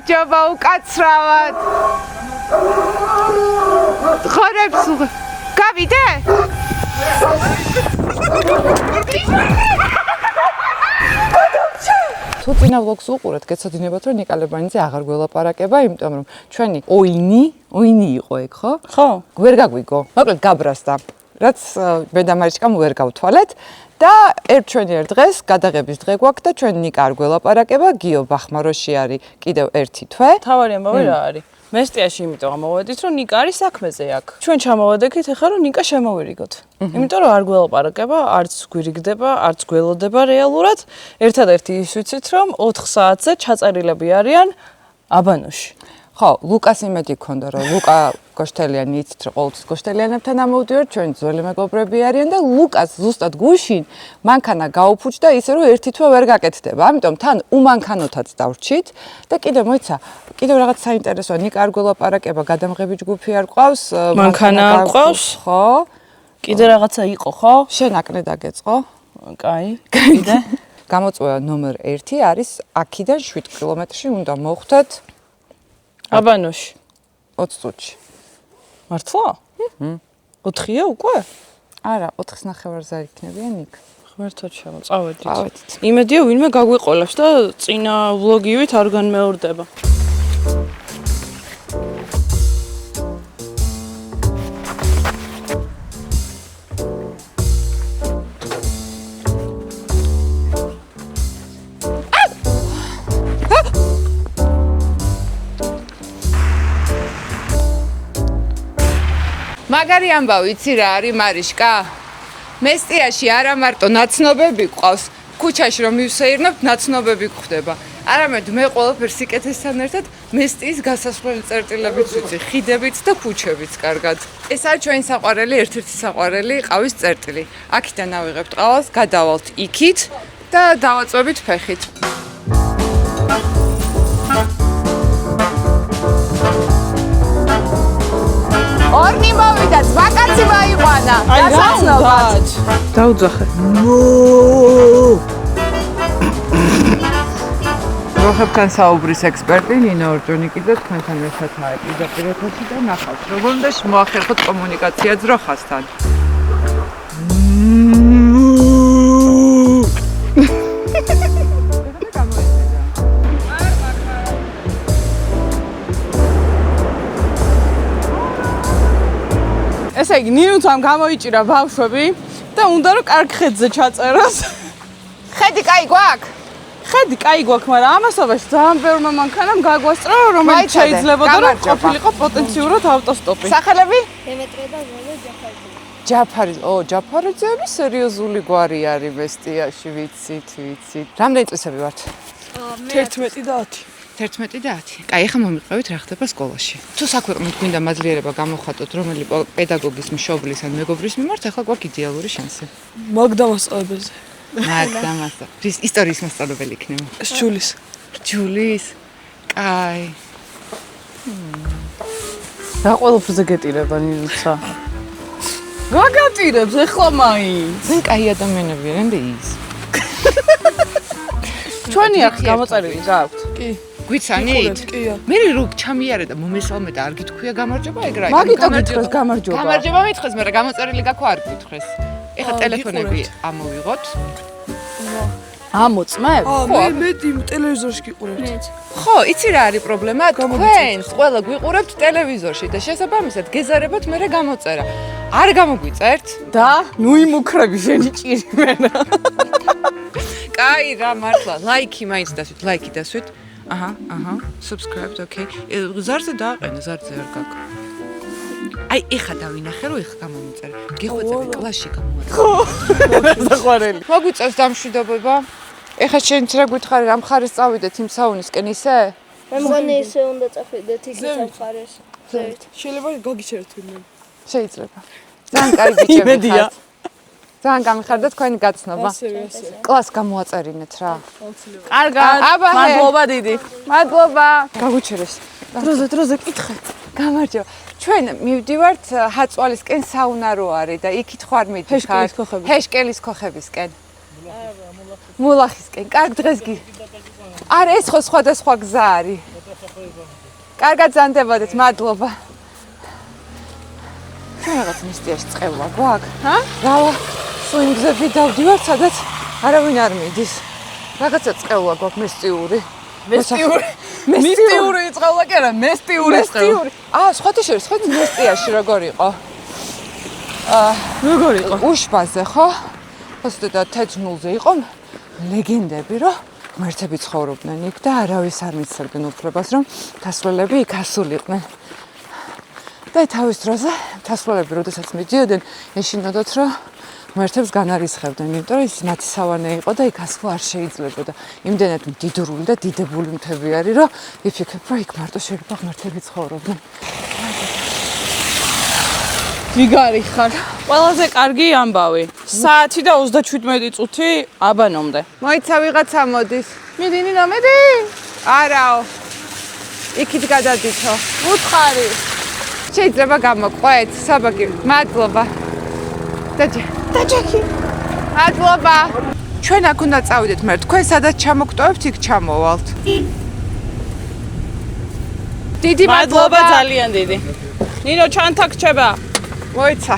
გამარჯობა უკაცრავად. ხორებს გავიდე? თუ წინა ვლოგს უყურეთ, გეცოდინებათ, რომ ნიკა ლებანიძე აღარ გველაპარაკება, იმიტომ რომ ჩვენი ოინი იყო ეგ, ხო? ხო. ვერ გაგვიგო. მოკლედ გაბრასდა. რაც მე და მარიჩკამ ვერ გავთვალეთ და ერთ დღეს გადაღების დღე გვაქვს და ჩვენ ნიკა არ გველაპარაკება, გიო ბახმაროში არის კიდევ ერთი თვე. თავარი ამბავი რა არის? მესტიაში იმიტომ გამოვედით, რომ ნიკა არის საქმეზე აქ. ჩვენ ჩამოვედექით ახლა რომ ნიკა შემოვირიგოთ. იმიტომ რომ არ გველაპარაკება, არც გვირიგდება, არც გველოდება რეალურად. ერთადერთი ის ვიცით, რომ 4 საათზე ჩაწერილები არიან აბანოში. ხო, ლუკას იმედი გქონდა, რომ ლუკა გოშტელიანი იცით, რომ ყოველთვის გოშტელიანებთან ამოვდივართ, ჩვენი ძველი მეგობრები არიან და ლუკას ზუსტად გუშინ მანქანა გაუფუჭდა ისე, რომ ერთი თვე ვერ გაკეთდება. ამიტომ თან უმანქანოთაც დავრჩით და კიდევ მოიცა, კიდევ რაღაც საინტერესოა, ნიკა არ გველაპარაკება, გადამღები ჯგუფი არ ყავს, მანქანა არ ყავს, ხო? კიდე რაღაცა იყო, ხო? შენ აკნე დაგეწყო? კაი, კიდე. გამოწვევა ნომერ 1 არის აქედან 7 კილომეტრში უნდა მოხვდეთ აბანოში 20 წუთში. მართლა? 4-ია უკვე? არა, 4:30-ზე იქნებიან იქ. ღმერთო წავედით. იმედია ვინმე გაგვიყოლებს და წინა ვლოგივით არ განმეორდება. მაგარი ამბავი, იცი რა არის მარიშკა? მესტიაში არა მარტო ნაცნობები ყავს, ქუჩაში რომ მივსეირნებთ, ნაცნობები გვხვდება. არამედ მე ყველაფერს სიკეთესთან ერთად მესტიის გასასვლელი წერტილებიც ვიცი, ხიდებიც და ქუჩებიც კარგად. ეს არის ჩვენი საყვარელი, ერთ-ერთი საყვარელი ყავის წერტილი. აქედან ავიღებთ ყავას, გადავალთ იქით და დავაწვევით ფეხით. ორნი მოვიდა, ზვაკაცი მაიყვანა. გასაცნობად. დაუძახე. როხებთან საუბრის ექსპერტი ნინო ორჯონიკი და თქვენთან ერთად აეპიზოდა პირეთაში და ნახავთ, როგორ უნდა მოახერხოთ კომუნიკაცია ძროხასთან. ესე იგი, ნინუთან გამოიჭირა ბავშვები და უნდა რომ კარგ ხედზე ჩაწეროს. ხედი კაი გვაქვს? ხედი კაი გვაქვს, მაგრამ ამასობაში ძალიან ბევრმა მანქანამ გაგვასწრო, რომელიც შეიძლებოდა რომ ყოფილიყო პოტენციურად ავტოსტოპი. სახელები? დემეტრე და ზოლე ჯაფარი. ჯაფარიძეები სერიოზული გვარი არის მესტიაში, ვიცით. რამდენი წესები ვართ? 11 და 10. 11 და 10. კაი, ახლა მომიყევით რა ხდება სკოლაში. თუ საქვეყნოდ გვინდა მაძლიერება გამოხატოთ რომელი პედაგოგის მშობლის ან მეგობრის მიმართ, ახლა გვაქვს იდეალური შანსი. მაგდამასწავლებელზე. მაგდამასწავლებელი. ის ისტორიის მასწავლებელი იქნება. ჯულის. კაი. რა ყველაფერზე გეტირება ნინუცა? რა გატირებს ახლა მაინც? ძენ კაი ადამიანები არიან და ის. ჩვენი აქ გამოწერილი გაქვთ? კი. გვიცანით? კია. მე რო ჩამიარე და მომესალმე და არ გითქვია გამარჯობა ეგ რა. მაგიტო გითხრეს გამარჯობა. გამარჯობა მითხრეს, მაგრამ გამოწერილი გაქვთ არ გითხრეს. ეხლა ტელეფონები ამოვიღოთ. ამოწმებ? მე ტელევიზორში გიყურებთ. ხო, იცი რა არის პრობლემა? თქვენს ყველა გვიყურებთ ტელევიზორში და შესაბამისად გეზარებათ მერე გამოწერა. არ გამოგვიწერთ? და ნუ იმუქრები შენი ჭირი მენა. კაი რა მართლა, ლაიქი მაინც დასვით, ლაიქი დასვით. აჰა, subscribe, okay. ზარზე დააყენე, ზარზე არ გაქვს. აი, ეხა დავინახე, რომ ეხა გამომიწერე. გიხვეწები კლასში გამოაწერე. ხო. საყვარელი. მოგვიწევს დამშვიდობება. ეხა შენც რა გითხარი, რა მხარეს წავიდეთ იმ საუნისკენ ისე? მე მგონი ისე უნდა წავიდეთ იქ სამხარეს. შეიძლება გაგიჩერეთ ვინმე. შეიძლება. ძალიან კარგი ბიჭები. იმედია. ძალიან გამიხარდა თქვენი გაცნობა. კლას გამოაწერინეთ რა. კარგად. მადლობა დიდი. მადლობა. გაგუჩერეს. დროზე კითხე. გამარჯობა. ჩვენ მივდივართ ჰაწვალისკენ საუნა რო არის და იქით ხარ მიდიხარ. ჰეშკელის ქოხებისკენ. მულახისკენ. კარგ დღეს გი. არა ეს ხო სხვადასხვა გზა არის. კარგად ზანდებოდეთ, მადლობა. ჩვენ რაღაც მისტიაში წევა გვაქვს, ჰა? რავა სვინგზები დავდივარ, სადაც არავინ არ მიდის. რაღაცა წევა გვაქვს მისტიური. მისტიური წყევლა კი არა, მესტიური წყევლა. სხვათა შორის, ხო მისტიაში როგორ იყო? როგორ იყო? უშბაზე, ხო? ხოსტა თეჯნულზე იყო ლეგენდები, რომ ღმერთები ცხოვრობდნენ იქ და არავის არ მიცემდნენ უფლებას, რომ თასვლელები იქ ასულიყვნენ. და თავის დროზე თასვლელები, როდესაც მიდიოდნენ, ეშინოდათ, რომ ღმერთებს განარისხებდნენ, იმიტომ რომ ის მათი სავანე იყო და იქ ასვლა არ შეიძლებოდა. იმდენად მდიდრული და დიდებული მთები არის, რომ იფიქრებ, რომ იქ მარტო შეიძლება ღმერთები ცხოვრობდნენ. ვიგარი ხარ? ყველაზე კარგი ამბავი. საათი და 37 წუთი აბანომდე. მოიცა ვიღაცა მოდის. მიდინი ნამედი? არაო. იქით გადადიჩო. უთხარი. შეიძლება გამოყვეთ, საბაგი. მადლობა. დაჯექი. მადლობა. ჩვენ აქ უნდა წავიდეთ, მე თქვენ სადაც ჩამოგტოვებთ, იქ ჩამოვალთ. დიდი მადლობა ძალიან დიდი. ნინო ჩანთაქჩება. მოიცა.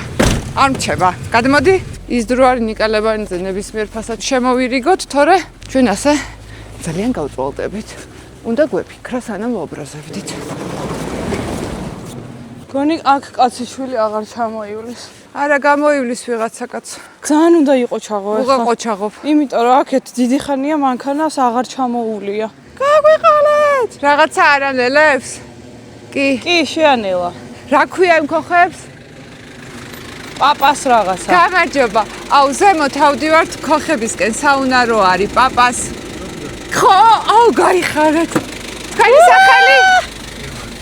არ მრჩება. გადმოდი. ის დრო არის ნიკალებანიძე ნებისმიერ ფასად შემოვირიგოთ, თორე ჩვენ ასე ძალიან გავწვალდებით. უნდა გვეფიქრა სანამ ვაბრაზებდით. გონი აქ კაციშვილი აღარ ჩამოივლის. არა გამოივლის ვიღაცა კაც. ძალიან უნდა იყო ჩაღო ახლა. უღა ყოჩაღობ. იმიტომ რომ აქეთ დიდი ხანია მანქანას აღარ ჩამოუვლია. გაგვიყალეთ. რაღაცა არანელებს? კი. კი, შეანელა. რა ქვია იმ ხოხებს? პაპას რაღაცა. გამარჯობა. აუ ზემოთ ავდივართ ხოხებისკენ, საუნარო არის პაპას. ხო, აუ გაიხარეთ. თქვენი სახელი?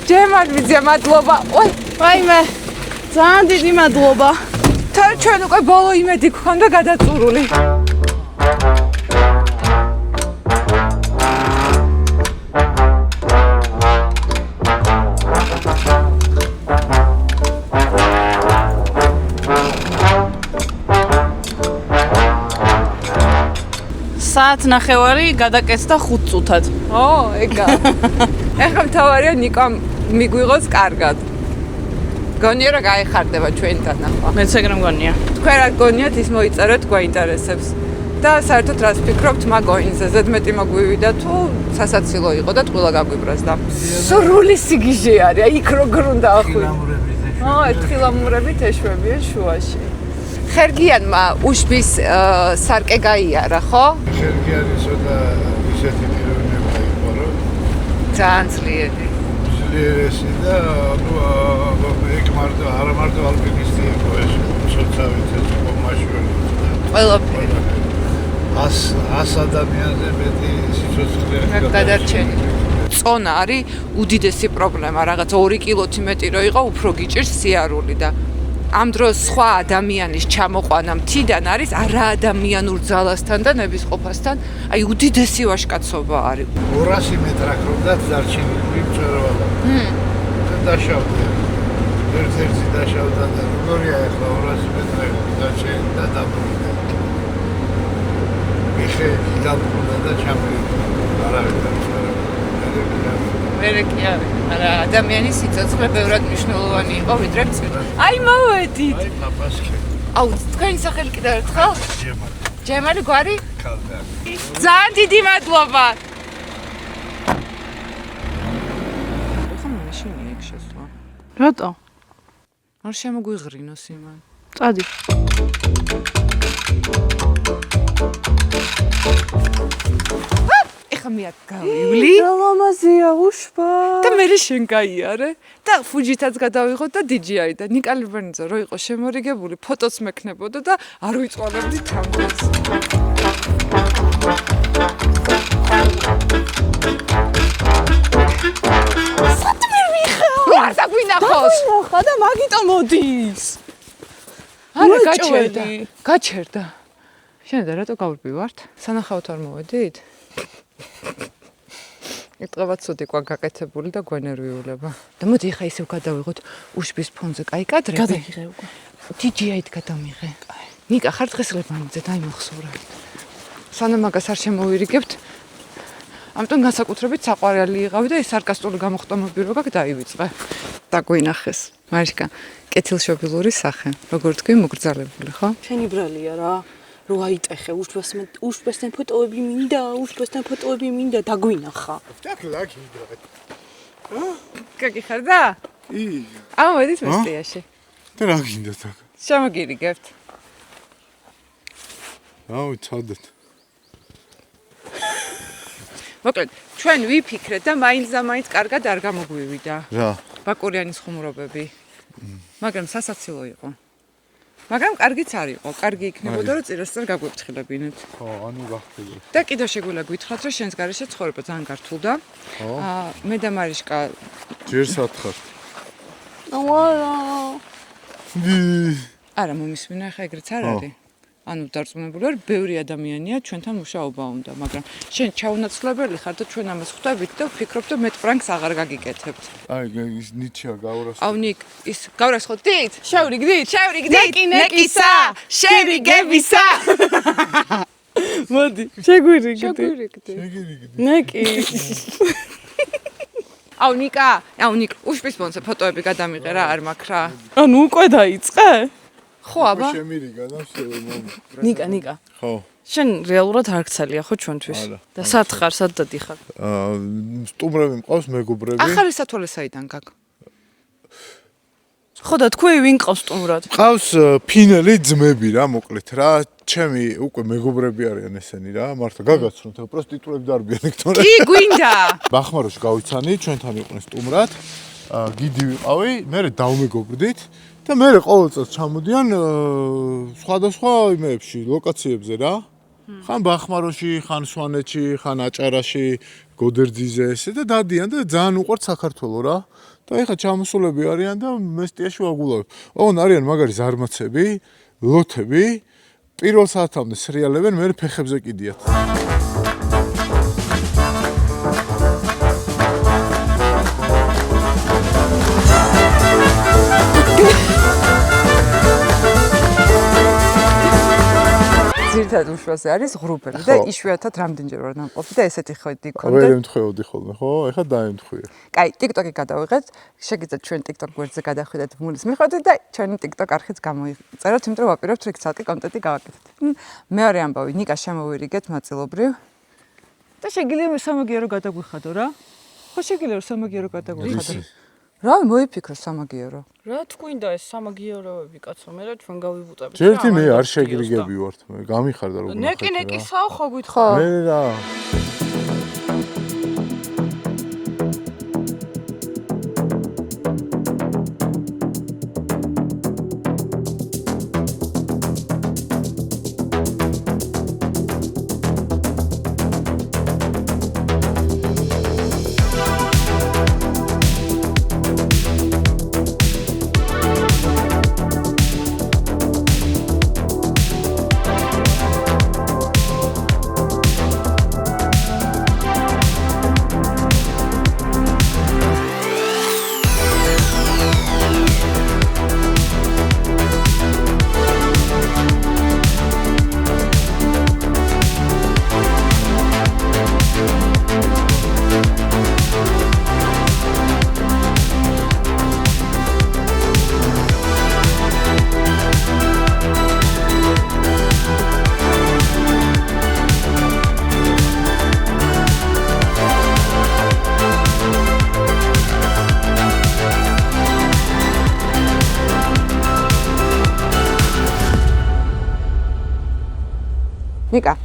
ჯემალბიძე, მადლობა. ой, ვაიმე. ძალიან დიდი მადლობა. თან ჩვენ უკვე ბოლო იმედი გქონდა გადაწურული. საათ ნახევარი გადაკეთდა 5 წუთად. ო, ეგა. ეხლა მთავარია ნიკამ მიგვიღოს კარგად. გონია რა გაიხარდება ჩვენთან ახლა. მეც ეგრე მგონია. თქვენ რა გონიათ ის მოიწერეთ გვაინტერესებს. და საერთოდ რას ფიქრობთ მაგოინზე? ზედმეტი მოგვივიდა თუ სასაცილო იყო და ტყუილა გაგვიბრაზდა. სრული სიგიჟე არის, იქ როგორ უნდა ახვი. ერთხილამურებით ეშვებიან შუაში. ხერგიანმა უშბის სარკე გაიარა, ხო? ხერგიანისა და ისეთი პიროვნება იყო, რომ ძალიან ძლიერი. ძლიერესი და ეგ მარტო არ მარტო ალპინისტი იყო ეს სოცავით ეს კომაშველი. ყველაფერი. 100 ადამიანზე მეტი სიცოცხლე გადარჩენი. წონა არის უდიდესი პრობლემა, რაღაც 2 კილოთი მეტი რო იყო, უფრო გიჭირს სიარული და ამ დროს სხვა ადამიანის ჩამოყვანა მთიდან არის არაადამიანურ ძალასთან და ნებისყოფასთან, აი უდიდესი ვაჟკაცობა არის. 200 მეტრ აკრობდა დარჩენილი მწვერვალა. დაშავდა. ერთ-ერთი დაშავდა და როგორია ახლა 200 მეტრ დარჩენილი და დაბრუნდა. მიხე დაბრუნდა და ჩამოვიდა. არავინ არ მერე კი არის. არა, ადამიანის სიცოცხლე ბევრად მნიშვნელოვანი იყო, ვიდრე წვიმა. აი მოვედით. აი პაპასკი. აუ, თქვენი სახელი კიდევ ერთხელ? ჯემალი. ჯემალი გვარი? კალდარი. ძალიან დიდი მადლობა. ხომ მაშინია ეგ შესვლა. რატო? არ შემოგვიღრინოს იმან. წადი. ეხლა მე აქ გავივლი. ლამაზია უშბა. და მე შენ გაიარე და ფუჯითაც გადავიღოთ და DJI და ნიკალებანიძე რო იყო შემორიგებული, ფოტოც მექნებოდა და არ ვიწყვალებდი თამბოს. სად მივიხარ? არ დაგვინახოს. ხა და მაგიტო მოდის. არა, გაჩერდა. შენ და რატო გავბივართ? სანახავთ არ მოვედით? ეტყობა ცუდი ყვა გაკეთებული და გვენერვიულება. და მოდი ხა ისევ გადავიღოთ უშბის ფონზე კაი კადრები. გადაიღე უკვე. DJI-ით გადამიღე. კაი. ნიკა ხარ დღესლებანიძე დაიმახსოვრე. სანამ მაგას არ შემოვირიგებთ, ამიტომ განსაკუთრებით საყვარელი იყავი და ეს სარკასტული გამოხტომები რო გაქვს დაივიწყე. დაგვინახეს. მარიშკა, კეთილშობილური სახე. როგორ თქვი, მოგრძალებული, ხო? შენი ბრალია რა. რო აიტეხე, უშბესთან ფოტოები მინდა, დაგვინახა. Так, лаки играет. გაგიხარდა? И, ამოდით მესტიაში. ты რა გინდა так? შემოგირიგებთ. აუ, წადეთ. მოკლედ, ჩვენ ვიფიქრეთ და მაინც და მაინც კარგად არ გამოგვივიდა. რა? ბაკურიანის ხუმრობები. მაგრამ სასაცილო იყო. მაგრამ კარგიც არ იყო. კარგი იქნებოდა, რომ წინასწარ გაგვიფრთხილებინეთ. ხო, ანუ გახდება. და კიდევ შეგვიძლია გითხრათ, რომ შენს გარეშე ცხოვრება ძალიან გართულდა. მე და მარიშკა ჯერ სათხარ. ვარა. არა, მომისმინა, ხა ეგრეც არ არის. ანუ დარწმუნებული ვარ, ბევრი ადამიანია ჩვენთან მუშაობა უნდა, მაგრამ შენ ჩაუნაცვლებელი ხარ და ჩვენ ამას ხვდებით და ვფიქრობ, რომ მეტ ფრანკს აღარ გაგიკეთებთ. აი, ის ნიჩია გავრას. აუ ნიკ, ის გავრასხოთ? შევრიგდით? ნეკისა, შევიგებისა. მოდი, შეგვირიგდი. შეგირიგდი. ნეკი. აუ ნიკ, უშბის მონზე ფოტოები გადამიღე რა, არ მაქვს რა. ანუ უკვე დაიწყე? ხო, აბა. შემირიგა და ნიკა. ხო. შენ რეალურად არ გცალია ხო ჩვენთვის? და სად ხარ, სად დადიხარ? სტუმრები მყავს, მეგობრები. ახალი სათვალე საიდან გაქვს? ხო და თქვი ვინ ყავს სტუმრად? მყავს ფინელი ძმები რა, მოკლედ რა. ჩემი უკვე მეგობრები არიან ესენი რა. მართლა გაგაცნოთ, პროსტიტუტები დარბიან იქ თორე. კი, გვინდა. ბახმაროში გავიცანი, ჩვენთან იყვნენ სტუმრად. გიდი ვიყავი, მე დავმეგობრდით და მე ყოველ წელს ჩამოდიან სხვადასხვა იმეებში, ლოკაციებზე რა. ხან ბახმაროში, ხან სვანეთში, ხან აჭარაში, გოდერძიზე ესე და დადიან და ძალიან უყვართ საქართველო რა. და ეხლა ჩამოსულები არიან და მესტიაში ვაგულავებ. ოღონ არიან მაგარი ზარმაცები, ლოთები, პირველ საათამდე სრიალებენ, მე ფეხებზე კიდიათ. ძირითადად უშვაზე არის ღრუბელი და იშვიათად რამდენჯერ ვარ ნამყოფი და ესეთი ხედი ვერ ქონდა. ემთხვეოდი ხოლმე, ხო? ეხლა დაემთხვია. კაი, TikTok-ი გადავიღეთ. შეგიძლიათ ჩვენ TikTok გვერდზე გადახვიდეთ მულის მიხვდეთ და ჩვენი TikTok არხიც გამოიწეროთ, იმიტომ რომ ვაპირებთ რიგ ცალკე კონტენტი გავაკეთოთ. მეორე ამბავი, ნიკა შემოვირიგეთ მაწილობრივ. და შეგიძლია სამაგიერო გადაგვიხადო რა? ხო შეგიძლია სამაგიერო გადაგვიხადო. რა მოიფიქრო სამაგიერო? რა თქვინდა ეს სამაგიეროები კაცო, მე რა ჩვენ გავიბუტებით. ჯერთი მე არ შეგრიგები ვართ, მე გამიხარდა როგორ ნეკისაო ხო გითხო? მე რა ნიკა,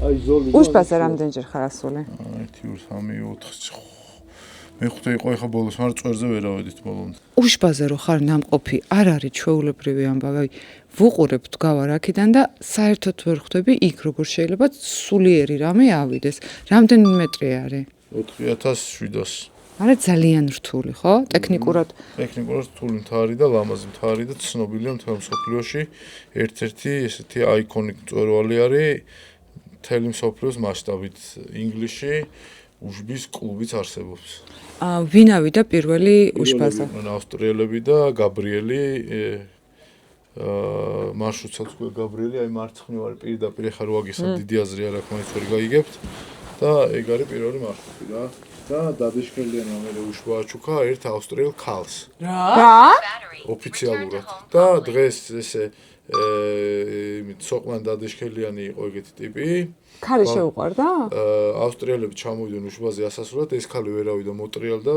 უშბაზე რამდენჯერ ხარ ასული? 1 2 3 4 მე-5 იყო ეხა ბოლოს, მაგრამ წვერზე ვერ ავედით ბოლომდე. უშბაზე რო ხარ ნამყოფი, არ არის ჩვეულებრივი ამბავი. ვუყურებ დგავარ აქედან და საერთოდ ვერ ხვდები იქ როგორ შეიძლება სულიერი რამე ავიდეს. რამდენი მეტრი არის? 4700. არა ძალიან რთული, ხო? ტექნიკურად. ტექნიკურად რთული მთარი და ლამაზი მთარი და ცნობილია მთელ მსოფლიოში. ერთ-ერთი ესეთი აიკონიკ მწვერვალი არის მთელი მსოფლიოს მასშტაბით. ინგლისში უშბის კლუბიც არსებობს. ვინ ავიდა პირველი უშბაზე? ავსტრიელები და გაბრიელი მარშრუტსაც გაგაბრიელი, აი მარცხნივ არის პირდაპირ ხარ ვაგისა დიდი აზრი არ აქვს, მაინც ვერ გაიგებთ. და ეგ არის პირველი მარშრუტი რა. და დადაშქელიანა მე უშუაჩუკა ერთ ავსტრიელ ქალს. რა? ოფიციალურად. და დღეს ესე იმით სოყვან დადაშქელიანი იყო ეგეთი ტიპი. ქალი შეუყვარდა? ავსტრიელები ჩამოვიდნენ უშუაზე ასასრულად, ეს ქალი ვერავიდა მოტრიალდა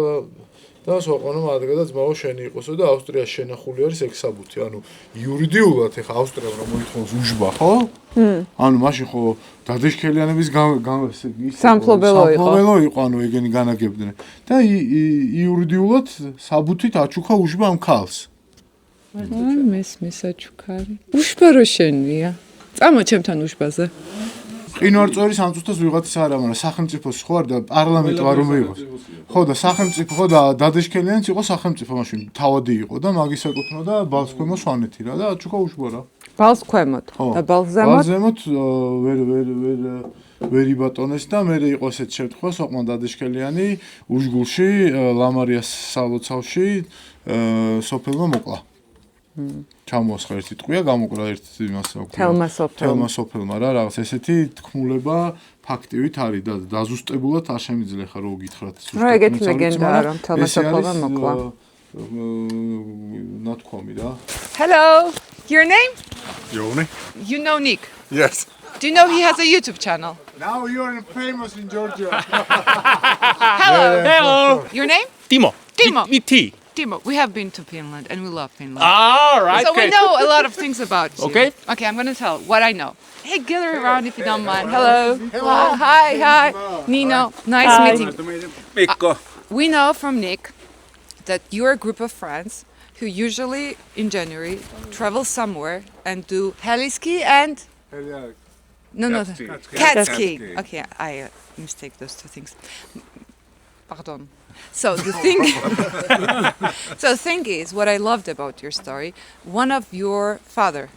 და სოყვანო ადგა და ძმაო შენი იყოსო და ავსტრიაში შენახული არის ეგ საბუთი. ანუ იურიდიულად ეხა ავსტრიამ რომ მოითხოვს უშბა, ხო? ანუ მაშინ ხო დადაშქელიანების სამფლობელო იყო, ანუ ეგენი განაგებდნენ. და იურიდიულად საბუთით აჩუქა უშბა ამ ქალს. მესმის აჩუქარი. უშბა რო შენია. წამო ჩემთან უშბაზე. ყინვარწვერის ამ წუთას ვიღაცის არა, მაგრამ სახელმწიფოს ხო არ და პარლამენტი არ რომ იყოს. ხო და სახელმწიფო ხო და დადაშქელიანიც იყო სახელმწიფო მაშინ თავადი იყო და მაგის ეკუთვნოდა ბალსქვემო სვანეთი რა და აჩუქა უშბა რა. ბალს ქვემოთ და ბალს ზემოთ? ბალს ზემოთ ვერ იბატონეს და მე იყო ესეთ შემთხვევა სოყვან დადაშქელიანი უშგულში ლამარიას სალოცავში სოფელმა მოკლა. ჩამოასხა ერთი ტყვია, გამოკლა ერთ იმას თელმა სოფელმა რა რაღაც ესეთი თქმულება ფაქტივით არის და დაზუსტებულად არ შემიძლია ხა რო გითხრათ რა ეგეთი ლეგენდაა რომ თელმა სოფელმა მოკლა. ნათქვამი რა. Hello, your name? Yoni? You know Nick? Yes. Do you know he has a YouTube channel? Now you're famous in Georgia. Hello. Your name? Timo. Timo. With T. Timo, we have been to Finland and we love Finland. All right. So we know a lot of things about you. Okay. Okay, I'm going to tell what I know. Hey, gather around if you don't mind. Hello. Hi. Nino, nice meeting. Mikko. We know from Nick that you're a group of friends who usually in January travel somewhere and do heli ski and cat skiing. Okay, I mistake those two things. Pardon. So the thing is, what I loved about your story, one of your father,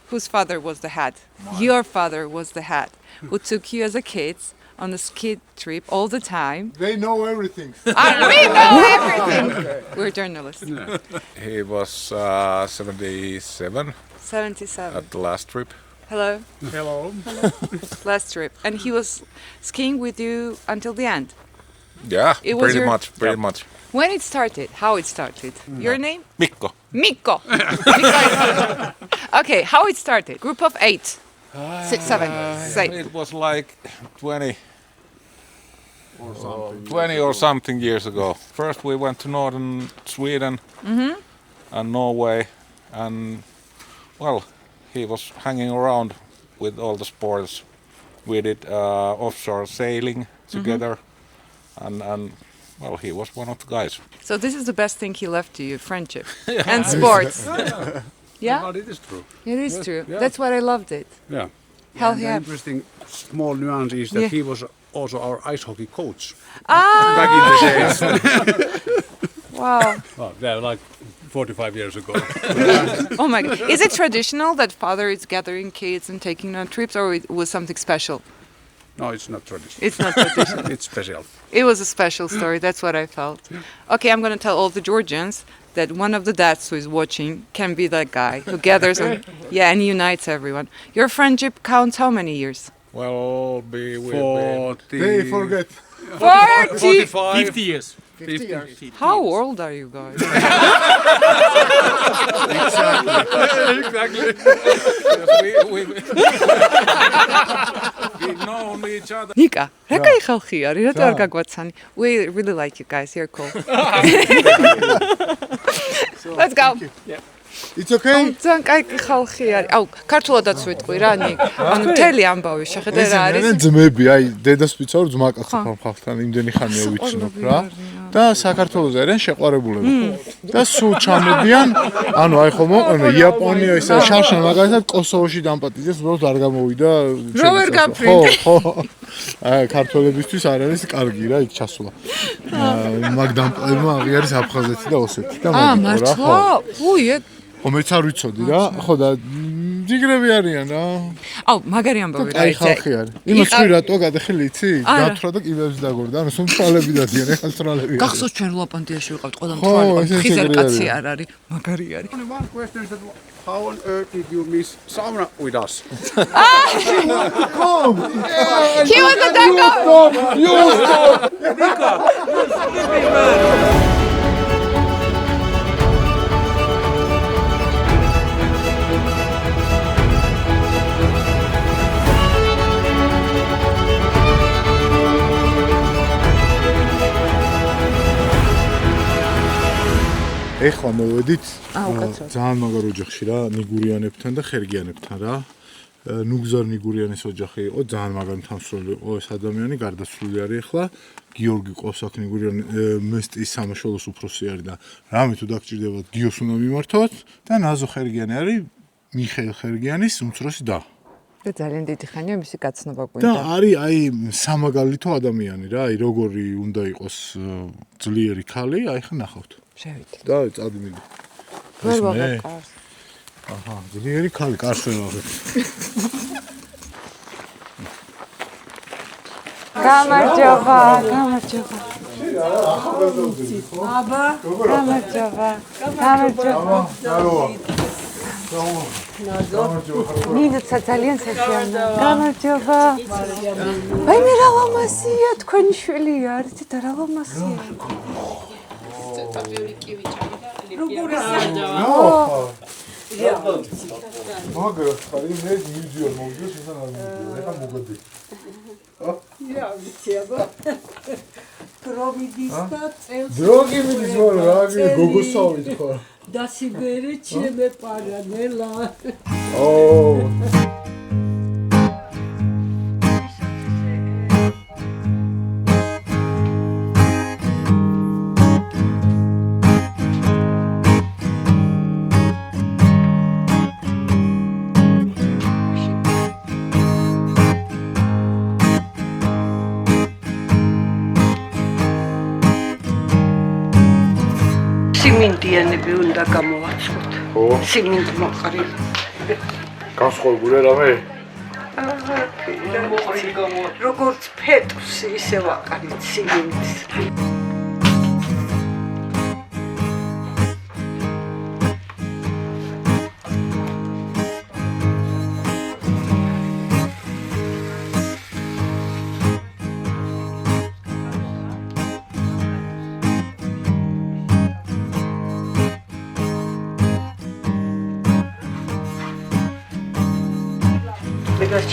whose father was the head, your father was the head, who took you as a kid on a ski trip all the time. They know everything. We know everything. We're journalists. He was 77 77. at the last trip. Hello. Last trip. And he was skiing with you until the end. Yeah, It was pretty much. When it started, how it started. Your name? Mikko. Mikko. Okay, how it started. Group of 8. 6, 7. Say. It was like 20 or something years ago. First we went to northern Sweden and Norway, and well, he was hanging around with all the sports. We did offshore sailing together, and well, he was one of the guys. So this is the best thing he left to you, friendship and sports. Yeah? But it is true. It is true. That's what I loved it. Yeah. Hell And the yeah. interesting small nuance is that Yeah. he was also our ice hockey coach Ah, back in the days. wow. Well, yeah, like 45 years ago. Oh my God. Is it traditional that father is gathering kids and taking on trips, or it was something special? No, it's not traditional. It's not traditional. It's special. It was a special story. That's what I felt. Okay, I'm going to tell all the Georgians that one of the dads who is watching can be that guy who gathers and unites everyone. Your friendship counts how many years? Well, we've been 40. They forget. 40. 50 years. 50 years. How old are you guys? exactly. We've known each other. Nika, რა кай ხალხი არის? რატო არ გაგვაცანი? We really like you guys. You're cool. Let's go. It's okay? ძალიან кайგი ხალხი არის. აუ, ქართულადაც ვიტყვი რა, ნიკ. ანუ მთელი ამბავი შეხედე რა არის. ეს ძმები, აი დედას ვიცავ ძმა კაცთან ხალხთან იმდენი ხანია ვიცნობ რა. და საქართველოს არიან შეყვარებულები. და სულ ჩამოდიან, ანუ აი ხო მოყოლე იაპონია ისა შარშან მაგალითად კოსოვოში დამპატიძეს, უბრალოდ არ გამოვიდა. რო ვერ გაფრინდა. ხო. აი ქართველებისთვის არ არის კარგი რა იქ ჩასვლა. მაგ დამპყრობლებმა აღიარეს აფხაზეთი და ოსეთი და მაგით რა ხო. მართლა? უი, ხო მეც არ ვიცოდი რა. ხო და ჯიგრები არიან რა. აუ, მაგარი ამბავი რა აი იცი. ხალხი არის. იმას ხვი რატო გადახილი იცი? დათრა და კიბეებს დაგორდა. ანუ სულ თვალები დადიან, ეხლა თვალები. გახსოვს ჩვენ ლაპანტიაში ვიყავთ, ყველა ხო, მთვარე, ესე ხიზარ ეგრე კაცი არის. არ არის, მაგარი არის. Only one question is that how on earth did you miss sauna with us? He was a dango. ეხლა მოვედით ძალიან მაგარ ოჯახში რა, ნიგურიანებთან და ხერგიანებთან რა. ნუგზარ ნიგურიანის ოჯახი იყო, ძალიან მაგარი თამსვლელი იყო ეს ადამიანი, გარდაცვლილი არის ეხლა. გიორგი ყავს აქ ნიგურიანი მესტის სამაშველოს უფროსი არის და რამე თუ დაგჭირდებათ გიოს უნდა მიმართოთ და ნაზო ხერგიანი არის მიხეილ ხერგიანის უმცროსი და. და ძალიან დიდი ხანია მისი გაცნობა და გვინდა. არის აი სამაგალითო ადამიანი რა, აი როგორი უნდა იყოს ძლიერი ქალი, აი ხა ნახავთ. შევიდეთ. და წადმილი. ვერ ვაღებ კარს. აჰა, ძლიერი ქალი, კარს ვერ ვაღებ. გამარჯობა, გამარჯობა. აბა, გამარჯობა. გამარჯობა. ნინოცა ძალიან სასიამოვნო. გამარჯობა. აი მე რა ლამაზია, თქვენი შვილი არის და რა ლამაზია. მაგა, ხარი მე მივიდიო, მოვიდიო, შესაძლოა არ მივიდიო, ეხა მოგოდი. დროგი მიდის მორ, რა გოგოსავით ხარ. დასიბერე ჩემე პარანელა. სიმინდიანები უნდა გამოვაცხოთ. ხო, სიმინდ მოყრილი. გასხოვებული რამე? როგორც ფეტვს ისე ვაყარით სიმინდს.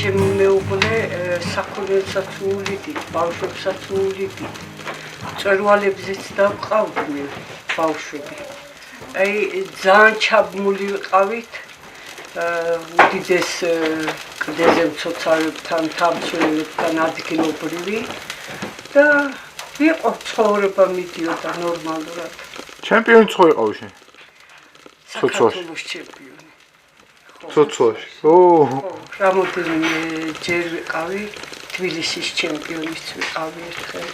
ჩემი მეუღლე საქონელსაც უვლიდით, ბავშვებსაც უვლიდით. მწვერვალებზეც დავყავდნენ ბავშვები. აი ძალიან ჩაბმული ვიყავით უდიდეს კლდეზე მცოცავებთან, თამცველებთან ადგილობრივი და იყო ცხოვრება მიდიოდა ნორმალურად. ჩემპიონი ხო იყავი შენ? საქართველოს ჩემპიონი. ცოცვაში. რამოდენიმე ჯერ ვიყავი, თბილისის ჩემპიონიც ვიყავი ერთხელ.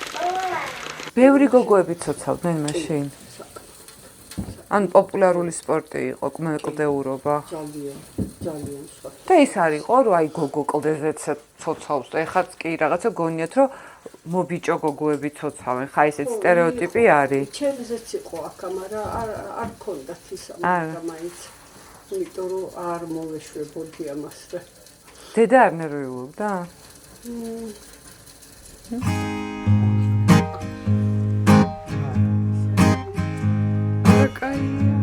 ბევრი გოგოები ცოცავდნენ მაშინ. ან პოპულარული სპორტი იყო, კლდეურობა. ძალიან სხვა. და ის არ იყო, რომ აი გოგო კლდეზეც ცოცავს და ეხაც კი რაღაცა გონიათ, რომ მობიჭო გოგოები ცოცავენ. ხა ესეც სტერეოტიპი არის. ჩემზეც იყო აქ, მაგრამ არ ქონდათ ის ამაინც. იმიტომ რომ არ მოვეშვებოდი ამას და დედა არ ნერვიულობდა? კაია.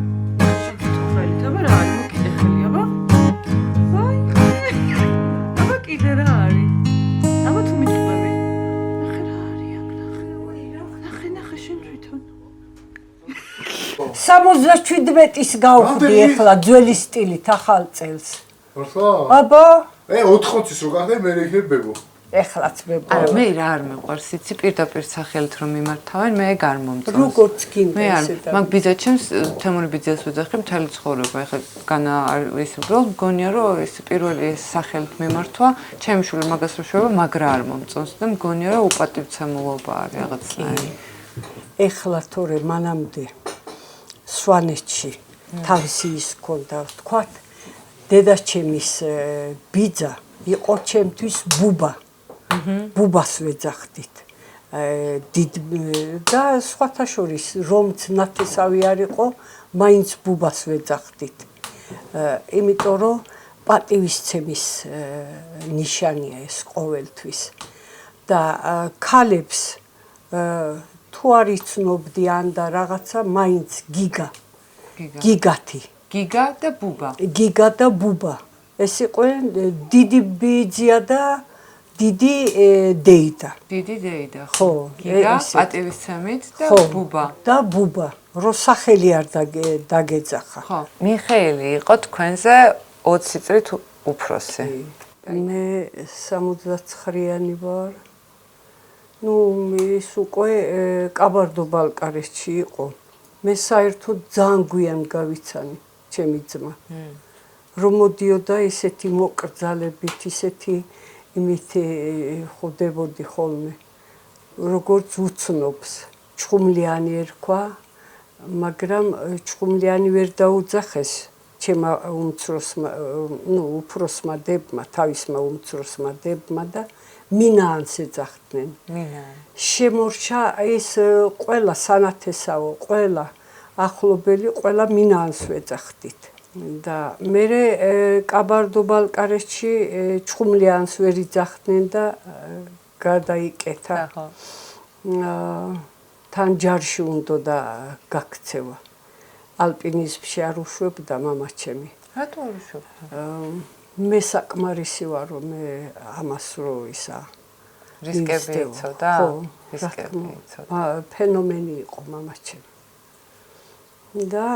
ხელი თამა რა არის მოკიდე ხელი აბა? ვაი. აბა კიდე რა არის? აბა თუ მიწვევი. ნახე რა არის აქ ნახე. ნახე შენ თვითონ. 77-ის გავხდი ახლა ძველი სტილით ახალ წელს. ხო? აბა, 80-ის რო გახდე მე იქნებ ბებო. ეხლაც ბებო. არა, მე რა არ მეყვარს, იცი პირდაპირ სახელით რომ მიმართავენ, მე ეგ არ მომწონს. როგორც გინდა მე არ, ესე და მაგ ბიძაჩემს თემური ბიძას ვეძახი მთელი ცხოვრება. ეხლა განა ის უბრალოდ მგონია რომ ეს პირველი სახელით მიმართვა, ჩემი შვილი მაგას რო შევა, მაგრა არ მომწონს და მგონია რომ უპატივცემულობა არის რაღაცნაირი. ეხლა თორე მანამდე სვანეთში თავისი ის ქონდა, ვთქვათ, დედაჩემის ბიძა იყო ჩემთვის ბუბა. ბუბას ვეძახდით. და სხვათა შორის რომც ნათესავი არ იყო, მაინც ბუბას ვეძახდით. იმიტომ რომ პატივისცემის ნიშანია ეს ყოველთვის. და ქალებს თუ არ იცნობდიან და რაღაცა მაინც გიგათი. გიგა და ბუბა. გიგა და ბუბა. ეს იყვნენ დიდი ბიძია და დიდი დეიდა. დიდი დეიდა. ხო, გიგა პატივისცემით და ბუბა. და ბუბა. რო სახელი არ დაგეძახა. ხო. მიხეილი იყო თქვენზე 20 წლით უფროსი. მე 69-იანი ვარ. ნუ ის უკვე კაბარდო-ბალკარეთში იყო. მე საერთოდ ძალიან გვიან გავიცანი ჩემი ძმა. რომ მოდიოდა ისეთი მოკრძალებით, ისეთი იმით ხვდებოდი ხოლმე. როგორც უცნობს. ჩხუმლიანი ერქვა, მაგრამ ჩხუმლიანი ვერ დაუძახეს ჩემმა უმცროსმა, უფროსმა დებმა, თავისმა უმცროსმა დებმა და მინაანს ეძახდნენ. შემორჩა ეს ყველა სანათესაო, ყველა ახლობელი, ყველა მინაანს ვეძახდით. და მე კაბარდო-ბალკარეთში ჩხუმლიანს ვერ იძახდნენ და გადაიკეთა. თან ჯარში უნდა გაქცევა. ალპინიზმში არ უშვებდა მამაჩემი. რატო არ უშვებდა? მე საკმარისი ვარ რომ მე ამას რო ისა რისკები იცოდა? ხო, რისკები იცოდა. ფენომენი იყო მამაჩემი. და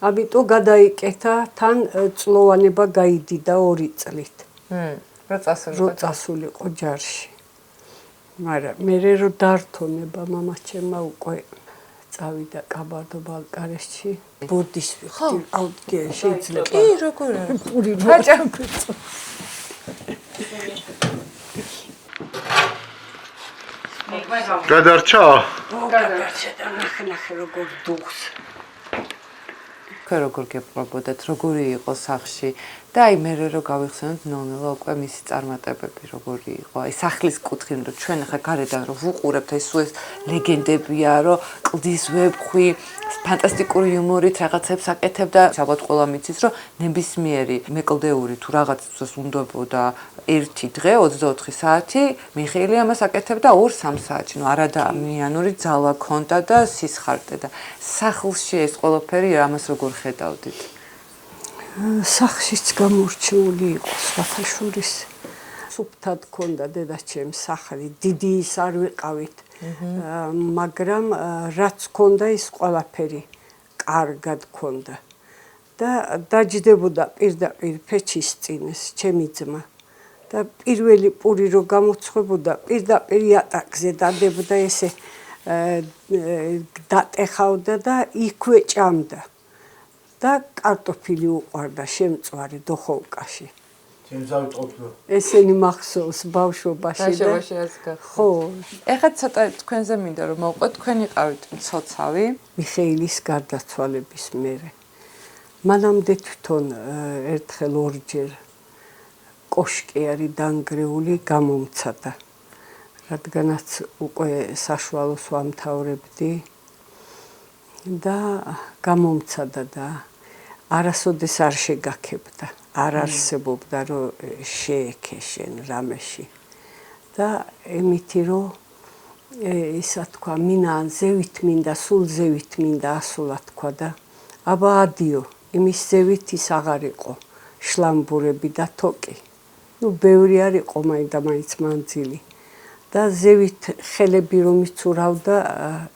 ამიტომ გადაიკეთა თან წლოვანება გაიდიდა 2 წლით. რო წასულიყო ჯარში. მაგრამ მე რო დართონება მამაჩემმა უკვე წავიდა კაბარდო-ბალკარეთში. ბურდის ვიხდი. აუდგე შეიძლება. კი, როგორ არის? პური აჭამბეწო. გადარჩა? გადარჩა და ნახე როგორ დუხს. თქვენ როგორ გეპყრობოდეთ, როგორი იყო სახლში და აი მე რო გავიხსენოთ ნელ-ნელა უკვე მისი წარმატებები როგორი იყო. აი სახლის კუთხიდან რომ ჩვენ ახლა გარედან რომ ვუყურებთ ეს სულ ეს ლეგენდებია, რომ კლდის ვებხვი, ფანტასტიკური იუმორით რაღაცებს აკეთებდა. ალბათ ყველა მიცის, რომ ნებისმიერი მეკლდეური თუ რაღაცას უნდაებოდა 1 დღე 24 საათი, მიხეილი ამას აკეთებდა 2-3 საათში. ნუ არადამიანური ძალა ქონდა და სისხარტე და სახლში ეს ყველაფერი ამას როგორ ხედავდით? სახლშიც გამორჩეული იყო სხვათა შორის. სუფთად ქონდა დედაჩემს სახლი, დიდი ის არ ვიყავით. მაგრამ რაც ქონდა ის ყველაფერი კარგად ქონდა. და დაჯდებოდა პირდაპირ ფეჩის წინეს ჩემი ძმა. და პირველი პური რო გამოცხებოდა პირდაპირ იატაკზე დადებდა ესე დატეხავდა და იქვე ჭამდა. და კარტოფილი უყვარდა შემწვარი დოხოვკაში. ჩემსავით ყოფილა. ესენი მახსოვს ბავშვობაში და ხო. ეხლა ცოტა თქვენზე მინდა რომ მოვყვეთ, თქვენ იყავით მცოცავი. მიხეილის გარდაცვალების მერე. მანამდე თვითონ ერთხელ 2-ჯერ კოშკი არის დანგრეული გამომცადა. რადგანაც უკვე საშუალოს ვამთავრებდი და გამომცადა და არასოდეს არ შეგაქებდა. არ არსებობდა რომ შეექეშენ რამეში. და ემითი რომ ისა თქვა მინან ზევით მინდა, სულ ზევით მინდა ასულა თქვა და აბა ადიო, იმის ზევით ის აღარ იყო. შლამბურები და თოკი. ნუ ბევრი არ იყო მაინც მანძილი. და ზევით ხელები რომ იცურავდა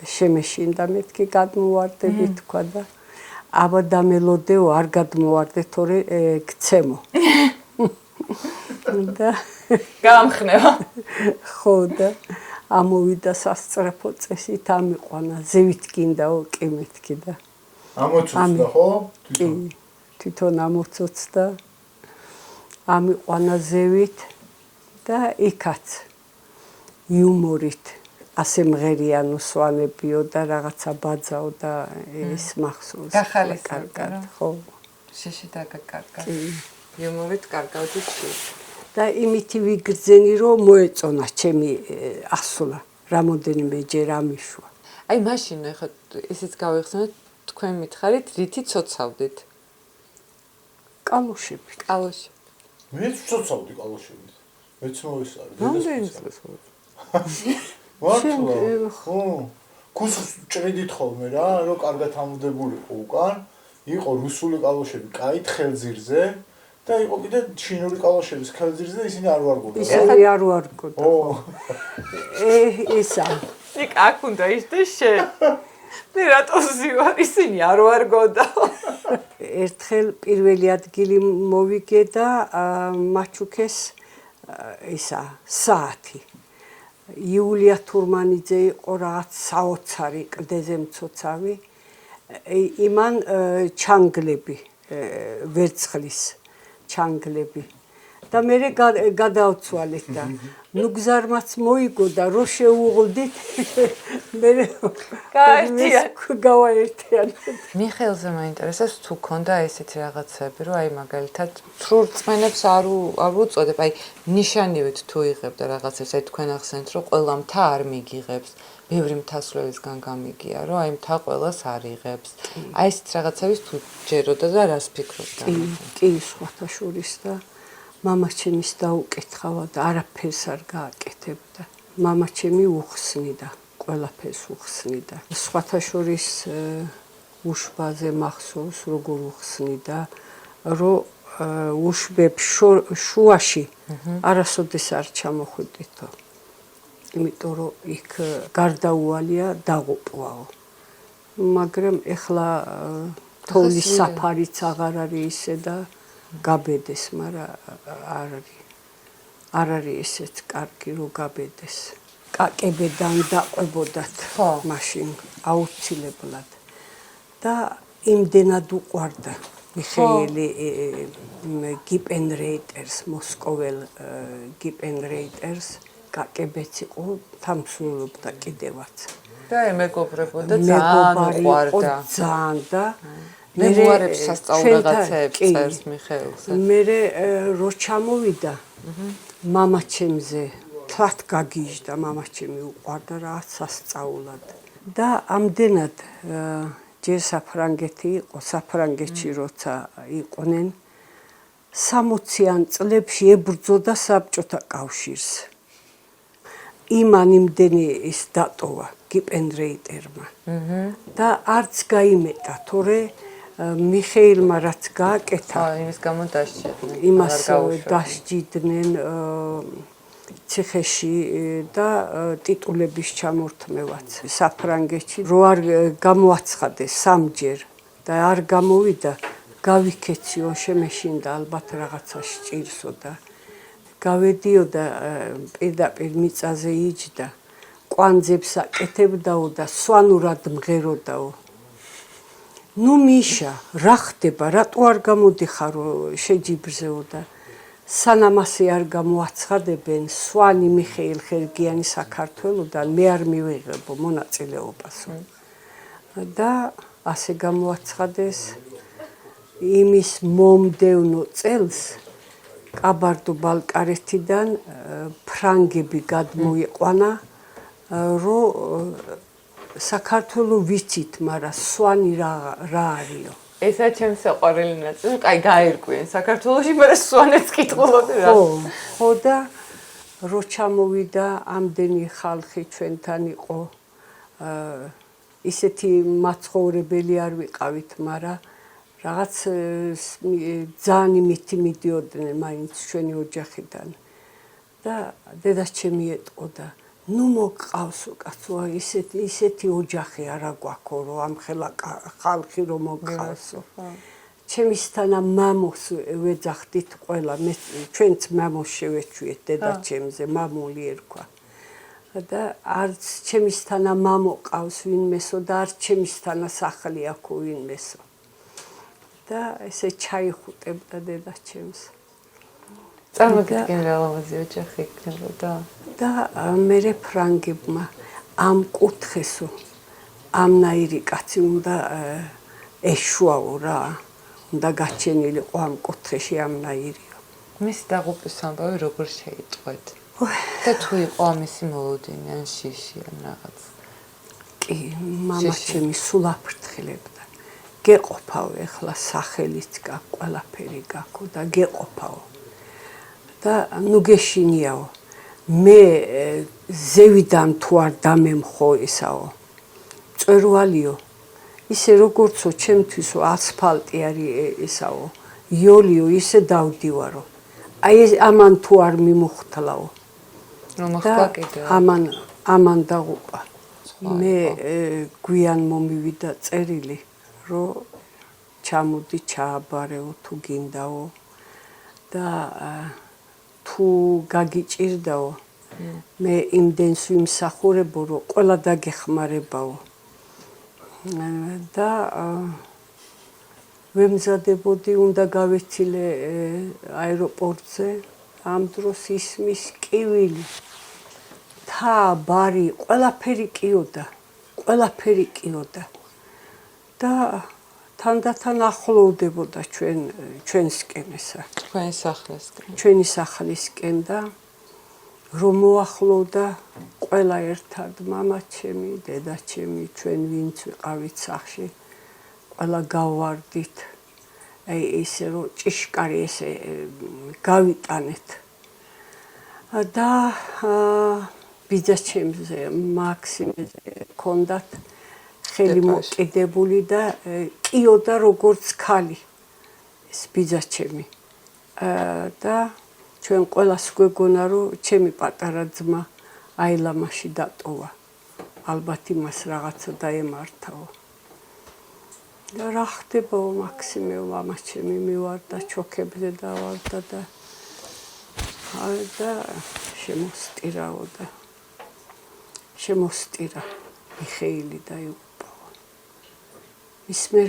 შემეშინდა მეთქი გადმოვარდები თქვა და აბა დამელოდეო არ გადმოვარდე თორე გცემო. და გამხნევა. ხო და ამოვიდა სასწრაფო წესით ამიყვანა ზევით გინდაო კი მეთქი და ამოცოცდა ხო? კი თვითონ ამოცოცდა ამიყვანა ზევით და იქაც იუმორით ასე მღერიანო სვანებიო და რაღაცა ბაძაო და ეს მახსოვს. გახალისებდა რა. ხო. შეში დაგაკარგა. იუმორით კარგავდი ჩი. და იმითი ვიგრძენი რომ მოეწონა ჩემი ასულა რამოდენიმეჯერ ამიშვა. აი მაშინ ახლა ისიც გავიხსენოთ თქვენ მითხარით რითი ცოცავდით? კალოშებით. კალოში. მეც ვცოცავდი კალოშებით. მეც მოვისწარი. რამდენი წელს? მართლა? ხო. კუსს ჭრიდით ხოლმე რა, რომ კარგად ამოდებულიყო უკან. იყო რუსული კალოშები კაი ხელძირზე და იყო კიდე ჩინური კალოშების ხელძირზე და ისინი არ ვარგოდნენ. ისინი არ ვარგოდნენ. ო. ისა. იქ აქ უნდა ისდე შენ. მე რატოსი ვარ ისინი არ ვარგოდა. ერთხელ პირველი ადგილი მოვიგე და მაჩუქეს ისა საათი. იულია თურმანიძე იყო რაღაც საოცარი კლდეზე მცოცავი. იმან ჩანგლები ვერცხლის ჩანგლები და მე გადავცვალეთ და ნუ გზარმაც მოიგო და რო შეუღლდით მე გავაერთიანეთ. მიხეილზე მაინტერესებს თუ ქონდა ესეთი რაღაცები, რომ აი მაგალითად ცრუ რწმენებს არ უწოდებ, აი ნიშანივით თუ იღებდა რაღაცებს, აი თქვენ ახსენეთ, რომ ყველა მთა არ მიგიღებს, ბევრი მთასვლებისგან გამიგია, რომ აი მთა ყველას არ იღებს. აი ესეთ რაღაცების თუ ჯეროდა და რას ფიქრობდა? კი, სხვათა შორის და მამაჩემის დაუკითხავა და არაფერს არ გააკეთებდა. მამაჩემი უხსნიდა, ყველაფერს უხსნიდა. სხვათა შორის უშბაზე მახსოვს, როგორ უხსნიდა, რომ უშბებს შუაში არასოდეს არ ჩამოხვიდითო. იმიტომ რომ იქ გარდაუვალია დაღუპვაო. მაგრამ ეხლა თოვლის საფარიც აღარ არის ისე და გაბედეს, მაგრამ არ არის ესეც კარგი რომ გაბედეს. კაკებედან დაყვებოდათ მაშინ აუცილებლად. და იმდენად უყვარდა მიხეილი გიპენრეიტერს, მოსკოველ გიპენრეიტერს, კაკებეც იყო თამსულობდა კიდევაც. და მეგობრებოდა ძალიან უყვარდა. ძალიან და მემუარებს სასწავლო რაღაცებს წერს მიხეილზე. მე რო ჩამოვიდა მამაჩემზე თვათ გაგიჟდა, მამაჩემი უყვარდა რაღაც სასწაულად. და ამდენად ჯერ საფრანგეთი იყო, საფრანგეთში როცა იყვნენ 60-იან წლებში ებრძოდა საბჭოთა კავშირს. იმან იმდენი ის დატოვა გიპენრეიტერმა. და არც გაიმეტა, თორე მიხეილმა რაც გააკეთა, იმის გამო დასჯიდნენ. იმას დასჯიდნენ ციხეში და ტიტულების ჩამორთმევაც საფრანგეთში. რო არ გამოაცხადეს სამჯერ და არ გამოვიდა, გავიქეციო შემეშინდა ალბათ რაღაცა სჭირსო და გავედიოდა პირდაპირ მიწაზე იჯდა, კვანძებს აკეთებდაო და სვანურად მღეროდაო. ნუ მიშა, რა ხდება, რატო არ გამოდიხარო შეჯიბრზეო და სანამ ასე არ გამოაცხადებენ სვანი მიხეილ ხერგიანი საქართველოდან მე არ მივიღებო მონაწილეობასო. და ასე გამოაცხადეს იმის მომდევნო წელს კაბარდო-ბალკარეთიდან ფრანგები გადმოიყვანა, რომ საქართველოს ვიცით, მაგრამ სვანი რა არისო. ესა ჩემს საყვარელი ნაწილი, კაი გაერკვიან საქართველოში, მაგრამ სვანეთს კითხულობდი რა. ხო და რო ჩამოვიდა ამდენი ხალხი ჩვენთან იყო, ისეთი მაცხოვრებელი არ ვიყავით, მაგრამ რაღაც ძალიან იმითი მიდიოდნენ მაინც ჩვენი ოჯახიდან და დედას ჩემი ეტყოდა, ნუ მოგყავსო კაცო, ისეთი ოჯახი არა გვაქვს, რომ ამხელა ხალხი რომ მოგყავსო. ჩემისთანა მამოს ვეძახდით ყველა, ჩვენც მამოს შევეჩვიეთ დედაჩემზე, მამული ერქვა. და არც ჩემისთანა მამო ყავს ვინმესო და არც ჩემისთანა სახლი აქვს ვინმესო. და ესე ჩაიხუტებდა დედაჩემს. წარმოგიდგენ რა ლამაზი ოჯახი იქნებოდა. და მერე ფრანგებმა ამ კუთხესო ამნაირი კაცი უნდა ეშუაო რა. უნდა გაჩენილიყო ამ კუთხეში ამნაირიო. მის დაღუპვის ამბავი როგორ შეიტყვეთ? და თუ იყო ამისი მოლოდინი ან შიში ან რაღაც. კი, მამა ჩემი სულ აფრთხილებდა. გეყოფავ ეხლა სახელით გაქვს, ყველაფერი გაქვს და გეყოფავ. და ნუ გეშინიაო. მე ზევიდან თუ არ დამემხო ისაო. წვერვალიო. ისე როგორცო ჩემთვისო ასფალტი არის ისაო. იოლიო ისე დავდივარო. აი ამან თუ არ მიმოხთლაო. რომ ახლა კიდე ამან დაღუპა. მე გვიან მომივიდა წერილი, რომ ჩამოდი ჩააბარეო თუ გინდაო და თუ გაგიჭირდაო მე იმდენს ვიმსახურებო, რომ ყველა დაგეხმარებაო და ვემზადებოდი, უნდა გავეცილე აეროპორტზე, ამ დროს ისმის კივილი თა ბარი ყველაფერი კიოდა და თანდათან ახლოვდებოდა ჩვენსკენ ესა ჩვენი სახლისკენ და რომ მოახლოვდა ყველა ერთად მამაჩემი, დედაჩემი, ჩვენ ვინც ვიყავით სახლში ყველა გავვარდით აი ისე რომ ჭიშკარი ესე გავიტანეთ და ბიძაჩემზე მაქსიმეზე კონდათ ხელი მოკიდებული და კიოდა როგორც ქალი ეს ბიძაჩემი და ჩვენ ყველას გვეგონა რომ ჩემი პატარა ძმა აილამაში დატოვა ალბათ იმას რაღაცა დაემართაო და რა ხდებაო მაქსიმეო მამაჩემი მივარდა ჩოქებზე დავარდა და შემოსტირაო და შემოსტირა მიხეილი დაიუპაო ის მე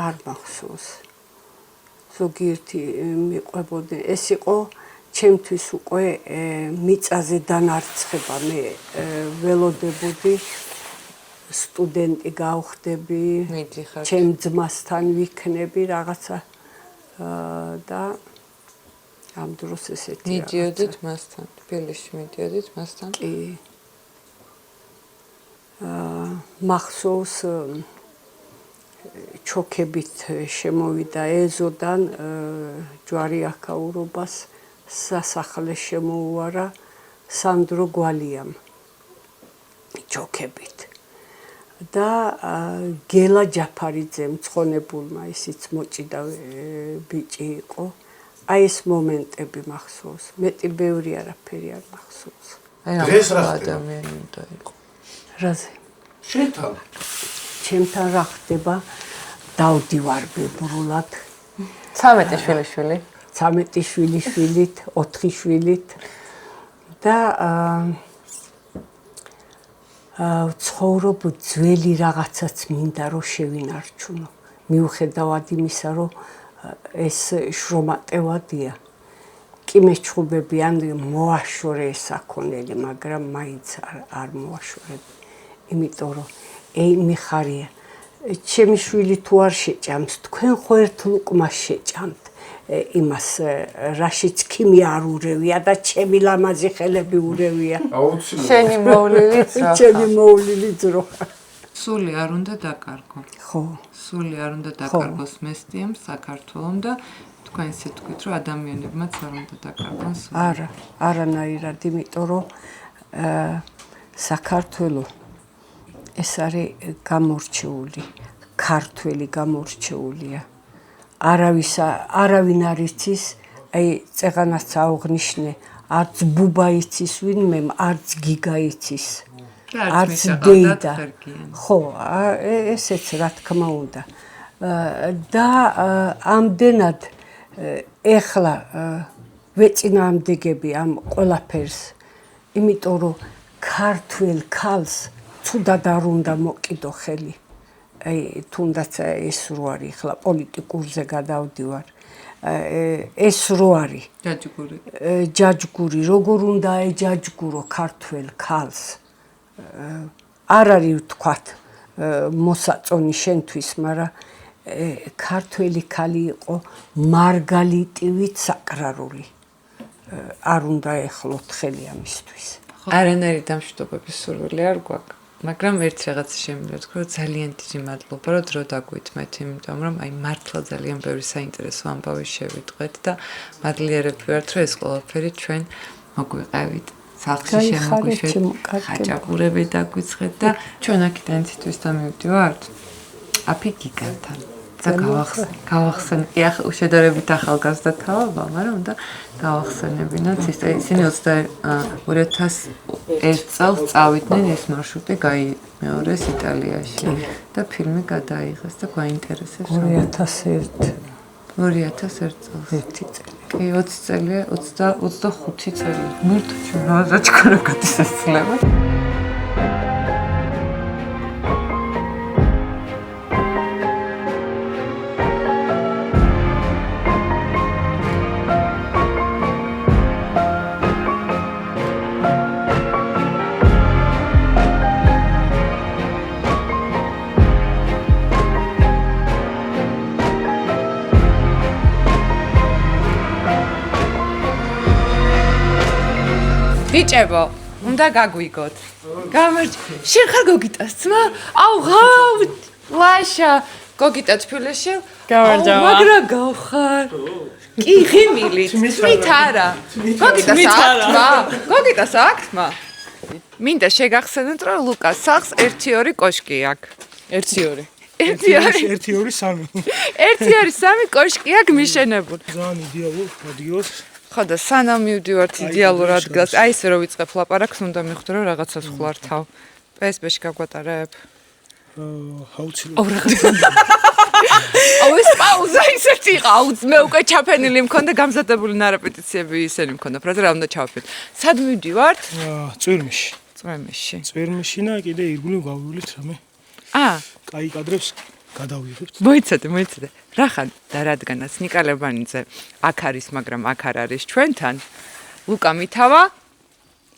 არ მახსოვს ზოგიერთი მიყვებოდნენ ეს იყო ჩემთვის უკვე მიწაზე დანარცხება მე ველოდებოდი სტუდენტი გავხდები ჩემ ძმასთან ვიქნები რაღაცა და ამ დროს ესეთი მიდიოდით მასთან თბილისში მიდიოდით მასთან კი მახსოვს ჩოქებით შემოვიდა ეზოდან ჯვარი აქაურობას სასახლე შემოუარა სანდრო გვალიამ ჩოქებით და გელა ჯაფარიძე მცხონებულმა ისიც მოჭიდა ბიჭი იყო აი ეს მომენტები მახსოვს მეტი ბევრი არაფერი არ მახსოვს დღეს რა ადამიანი უნდა იყო რაზე შენთან ჩემთან რა ხდება დავდივარ ბებრულად 13 შვილიშვილი 13 შვილიშვილით 4 შვილით და ცხოვრობ ძველი რაღაცაც მინდა რომ შევინარჩუნო მიუხედავად იმისა რომ ეს შრომატევადია კი მეჩხუბები ან მოაშორე საქონელი მაგრამ მაინც არ მოაშორები იმიტომ რომ მიხარია ჩემი შვილი თუ არ შეჭამს თქვენ ხო ერთ ლუკმას შეჭამთ იმას რაშიც ქიმი არ ურევია და ჩემი ლამაზი ხელები ურევია შენი მოვლილიც რა ჩემი მოვლილიც რო სული არ უნდა დაკარგო ხო სული არ უნდა დაკარგოს მესტიამ საქართველოს და თქვენ ისე თქვით რომ ადამიანებმაც არ უნდა დაკარგონ სული არა არანაირად იმიტომ რომ საქართველოს ეს არის გამორჩეული ქართველი გამორჩეულია არავინ არ იცის აი წეღანაც აღვნიშნე არც ბუბა იცის ვინმე არც გიგა იცის არც დეიდა ხო ესეც რა თქმა უნდა და ამდენად ეხლა ვეწინააღმდეგები ამ ყველაფერს იმიტომ რომ ქართველ ქალს თუდად არ უნდა მოკიდო ხელი აი თუნდაც ეს რო არის ახლა პოლიტიკურზე გადავდივარ ეს რო არის ჯაჯგური როგორ უნდა ეჯაჯგურო ქართველ ქალს არ არის ვთქვათ მოსაწონი შენთვის მაგრამ ქართველი ქალი იყო მარგალიტივით საკრარული. არ უნდა ეხლოთ ხელი ამისთვის. არანაირი დამშვიდობების სურვილი არ გვაქვს. მაგრამ ერთ რაღაცა შემიძლია ვთქვა, რომ ძალიან დიდი მადლობა, რომ დრო დაგვითმეთ, იმიტომ რომ აი მართლა ძალიან ბევრი საინტერესო ამბავი შევიტყვეთ და მადლიერები ვართ, რომ ეს ყველაფერი ჩვენ მოგვიყევით. სახლში შემოგვიშვით, ხაჭაპურები დაგვიცხეთ და ჩვენ აქედან თითოეულ დამივდივართ. აფი გიგანთან. და გავახსენე, ახლა შედარებით ახალგაზრდა თაობა, მაგრამ უნდა გავახსენებინათ, ისინი 2001 წელს წავიდნენ ეს მარშრუტი გაიმეორეს იტალიაში და ფილმი გადაიღეს და გვაინტერესებს 2001 წელს. ერთი წელი. კი, 20 წელია, 25 წელი. მერტ ჩუნაზა ჩქარა გადასასწლება. ბიჭებო, უნდა გაგვიგოთ. შენ ხარ გოგიტას ძმა? აუ, ღავ, ლაშა, გოგიტა თბილისში? გავარჯავა. მაგრა გავხარ. კი, ღიმილი, თვით არა. გოგიტას აქტმა? გოგიტას აქტმა? მინდა შეგახსენოთ, რომ ლუკას სახლს 1-2 კოშკი აქვს. 1-2. 1-2-3. 1-2-3 კოშკი აქვს მიშენებული. ძალიან იდეალურ რადიოს. ხო და სანამ მივდივართ იდეალურ ადგილს, აი ესე რომ ვიწყებ ლაპარაკს, უნდა მივხვდე რომ რაღაცას ხვლართავ. PSP-ში გაგვატარებ. აუცილებლად. აუ რაღაცა. აუ ეს პაუზა ისეთი ყავს, მე უკვე ჩაფენილი მქონდა გამზადებული ნარეპეტიციები ისენი მქონდა, ფრაზე რა უნდა ჩავაფეთ. სად მივდივართ? წვირმეში. წვირმეში. წვირმეში და კიდე ირგვლივ გავივლით რამე. კაი კადრებს გადავიღებთ. მოიცადე. რახან და რადგანაც ნიკა ლებანიძე აქ არის, მაგრამ აქ არ არის ჩვენთან. ლუკა მითავა?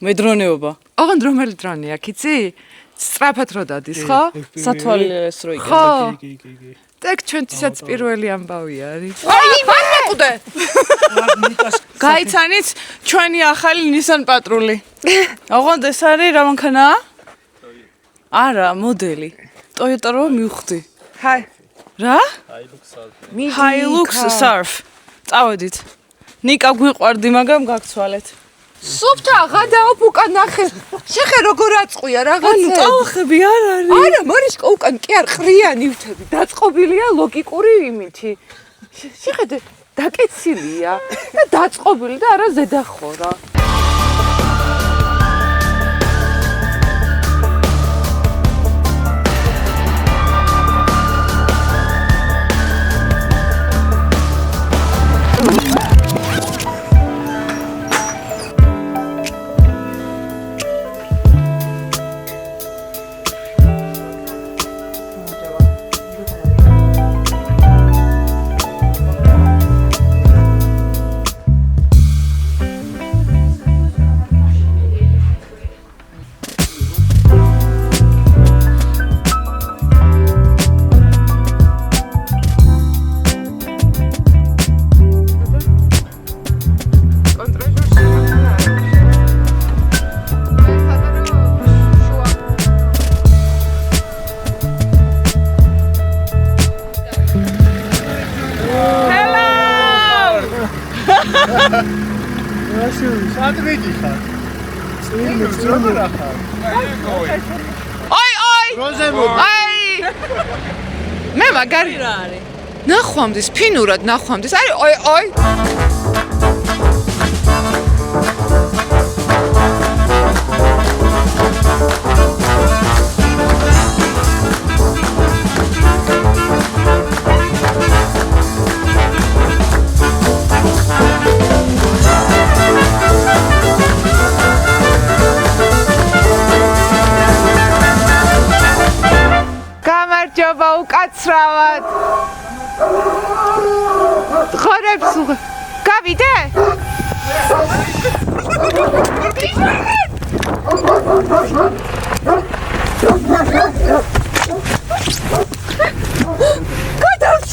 მედრონეობა. ოღონდ რომელი დრონია, იცი? სწრაფად რო დადის, ხო? სათვალეს რო ხო. კი. ეგ ჩვენთვისაც პირველი ამბავი არის. აი, ვარაყუდე. გაიცანით ჩვენი ახალი Nissan პატრული. ოღონდ ეს არის რა მანქანაა? არა, მოდელი. Toyota რო მივხვდი. ჰაი. რა? Hilux Surf. წავედით. ნიკა გვიყვარდი, მაგრამ გაგცვალეთ. სუფთა გადაობ უკან ნახე. შეხე როგორ აწყვია რაღაცა. ანუ ტალახები არ არის. არა, მარიშკა უკან კი არ ყრიანი ვთები. დაწყობილია ლოგიკური იმითი. შეხედე, დაკეცილია და დაწყობილი და არა ზედახორა. მე მაგარი რა არის? ნახვამდის, ფინურად ნახვამდის. არის ой. გამარჯობა უკაცრავად. ღორებს გავიდე? გადავწ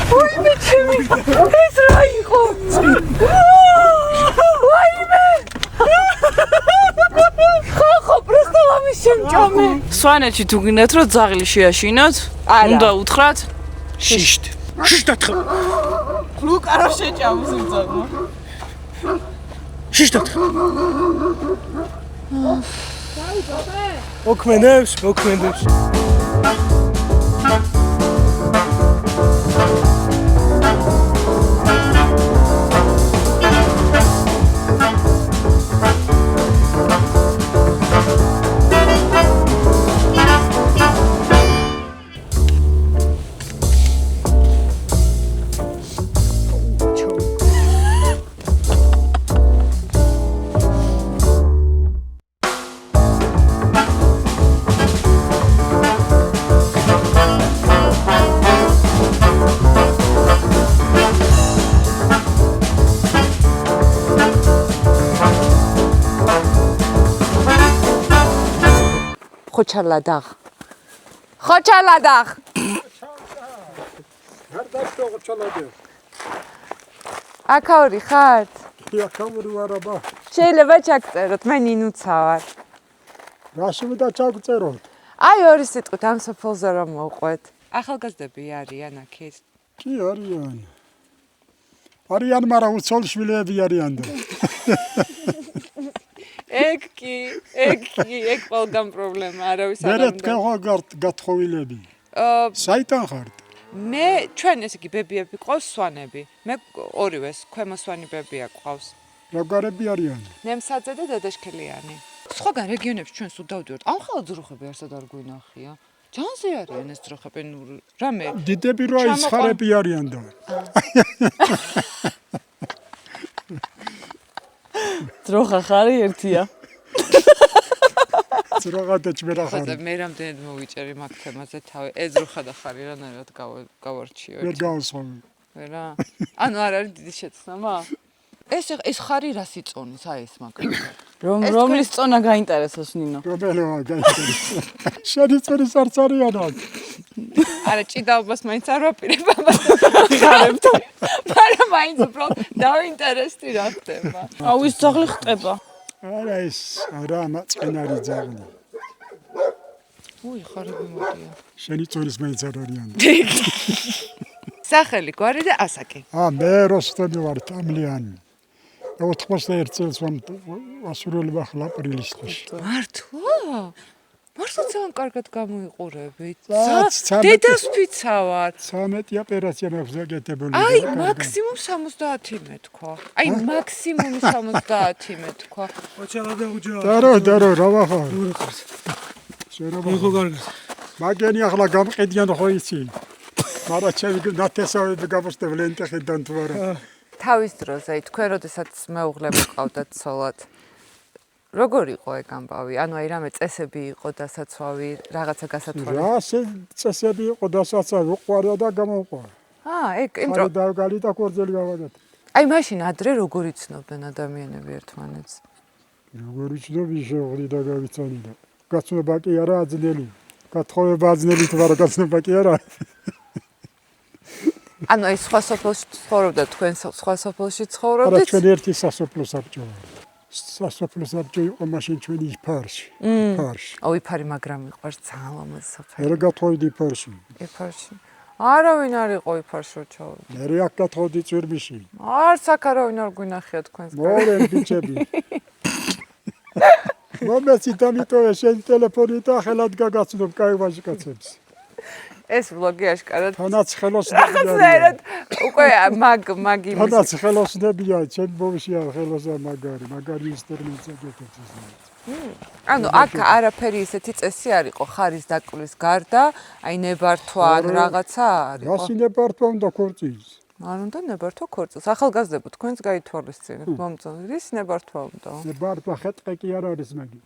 ვაიმე ჩემი ეს რა იყო ვაიმე ხო просто ლამის შემჭამე სვანეთში თუ გინდათ რომ ძაღლი შეაშინოთ უნდა უთხრათ შიშტ შიშტად ლუკა რა შეჭამს იმ ძაღლს შიშტად ოქმენებს ხოჩალადაღ აკაური ხართ? აკაური ვარ აბა. შეიძლება ჩაგწეროთ, მე ნინუცა ვარ. რაში უნდა ჩაგწეროთ? აი ორი სიტყვით ამ სოფელზე რომ მოვყვეთ. ახალგაზრდები არიან აქეთ? კი არიან. არიან, მაგრამ უცოლშვილები არიან და. ეგ ყველგან პრობლემა არავის არ მერე თქვენ ხო გათხოვილები? საიდან ხართ? მე ჩვენ ესე იგი ბებიები ყავს სვანები. მე ორივეს ქვემო სვანი ბებია ყავს. როგორები არიან? ნემსაძე და დედაშქელიანი. სხვაგან რეგიონებში ჩვენ სულ დავდივართ. ამ ხალხ ძროხები არსად არ გვინახია. ჯანზე არიან ეს ძროხები, რამე. დიდები რა ისხარები არიან და. ძროხა ხარი ერთია. ძროხა და ჭმერა ხარი. ხოზე მე რამდენად მოვიჭერი მაგ თემაზე თავი. ეს ძროხა და ხარი რანაირად გავარჩიო. ვერ გავსვამი. ვერა? ანუ არ არის დიდი შეცნობა? ეს ხარი რას იწონის, აი ეს მაგრამ. რომლის წონა გაინტერესებს ნინო? რომელმა გაინტერესებს? შენი წონის არც არიან აქ. არა, ჭიდაობას მაინც არ ვაპირებ ამას. ხარებთან. მაგრამ მაინც უფრო დავინტერესდი რა ხდება. აუ ის ძაღლი ხტება. არა ეს არა მაწყენარი ძაღლი. უი, ხარები მოდია. შენი წონის მაინც არ არიან. სახელი, გვარი და ასაკი. მე როსტომი ვარ, თამლიანი. 81 წელს ვასრულებ ახლა აპრილის თვეში. მართლა? მართლა ძალიან კარგად გამოიყურებით. ცამეტი- დედას ფიცა ვარ. 13 ოპერაცია მაქვს გაკეთებული. აი, მაქსიმუმ 70 მე თქვა. აი, მაქსიმუმ 70 მე თქვა. ოჩალადა უჯა დარო რა ვახარ. შეიძლება ეხო კარგად მაგენი ახლა გამყიდიან ხო იცი. მაგრამ ჩემი ნათესავები გამოსტებლენ ტეხიდან თუ არა. თავის დროზე, აი, თქვენ როდესაც მეუღლე მოყავდათ ცოლად. როგორ იყო ეგ ამბავი? ანუ აი რამე წესები იყო დასაცვავი, რაღაცა გასათვალე. რა წესები იყო დასაცავი, უყვარდა და გამოუყვარა. ეგ იმდრო. დავგალი და კორძელი გავაგეთ. აი, მაშინ ადრე როგორ იცნობდნენ ადამიანები ერთმანეთს? როგორ იცნობ შეღრი და გავიცანი და. გაცნობა კი არა აძნელი. გათხოვება აძნელი თუ არა გაცნობა კი არა. ანუ აი სხვა სოფელში ცხოვრობდა, თქვენ სხვა სოფელში არა ცხოვრობდით? ჩვენ ერთი სასოფლო საბჭო ვარ. სასოფლო საბჭო იყო მაშინ ჩვენი ფარში. ფარში. აუ იფარი მაგრამ მიყვარს ძალიან ლამაზ სოფელი. ერა გათხოვდი ფარში. იფარში. არავინ არ იყო იფარში ჩავდი. მე აქ გათხოვდი წვირბიში. არც აქ არავინ არ გვინახია თქვენს. მორენ ბიჭები. მომეცი დამიტოვე შენ ტელეფონი და ხელად გაგაცნობ კაივაში კაცებს. ეს ვლოგი აშკარად. თანაც ხელოსნებია. ახლა უკვე მაგი თანაც ხელოსნებია, ჩემ ბავშვია ხელოსა მაგარი ინსტრუმენტი გეკეთებს. ანუ აქ არაფერი ისეთი წესი არ იყო ხარის დაკლის გარდა, აი ნებართვა ან რაღაცა არ იყო. რასი ნებართვა უნდა ქორწილს? არ უნდა ნებართვა ქორწილს. ახალგაზრდებო თქვენს გაითვალისწინებთ მომწონს. რის ნებართვა უნდა? ნებართვა ხეთყე კი არ არის მაგი.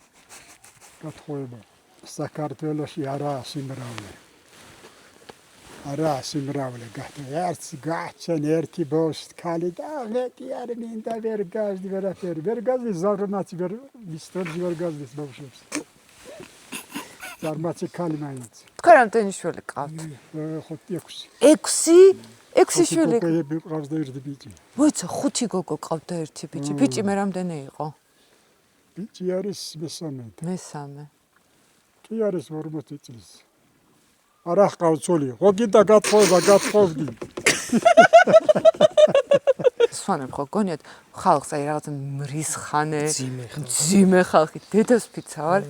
გათხოვება. საქართველოში არა სიმრავლე. არა სიმრავლე გაერთს გაჩენ ერთი ბოშტ ქალი და მეტი არ მინდა ვერ გაზდი ვერაფერი ვერ გაზდი ზარმაცი ვერ მისტორი ვერ გაზდის ბავშვებს ზარმაცი ქალი მაინც. თქვენ რამდენი შვილი გყავთ? ხო 6. 6 შვილი. გოგოები ყავს და ერთი ბიჭი. მოიცა 5 გოგო ყავთ და ერთი ბიჭი. ბიჭი მე რამდენი იყო? ბიჭი არის მესამე. მესამე. კი არის 40 წლის. არა ყავს ცოლი. ხოგი და გათხოვდი. სვანებ ხო გონიათ ხალხს აი რაღაც მრისხანე ძიმე ხალხი დედას ფიცავარ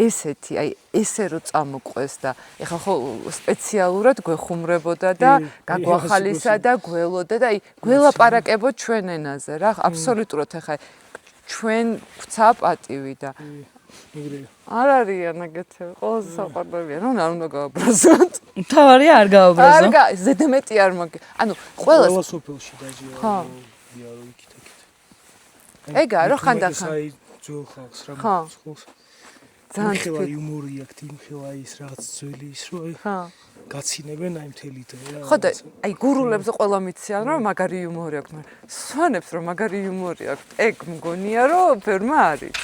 ესეთი აი ესე რო წამოყვეს და ეხლა ხო სპეციალურად გვეხუმრებოდა და გაგვახალისა და გველოდა და აი გველაპარაკებოდ ჩვენ ენაზე რა აბსოლუტურად ეხლა ჩვენ გვცა პატივი და არ არის ანაგეთები ყველაზე საყვარლებია რომ არ უნდა გააბრაზოთ თავარია არ გააბრაზო არ ზედმეტი არ მაგ ანუ ყველას ყველა სოფელში დაჟია ხო იარო იქით ეგა რო ხანდახან აი ძველ ხალხს რა ხალხს ძალიან ხელა იუმორი აქვს იმ ხელა ის რაღაც ძველი ის რო აი გაცინებენ აი მთელი დღე რა ხო და აი გურულებზე ყველა მიციან რომ მაგარი იუმორი აქვს მაგრამ სვანებს რომ მაგარი იუმორი აქვს ეგ მგონია რომ ფერმა არის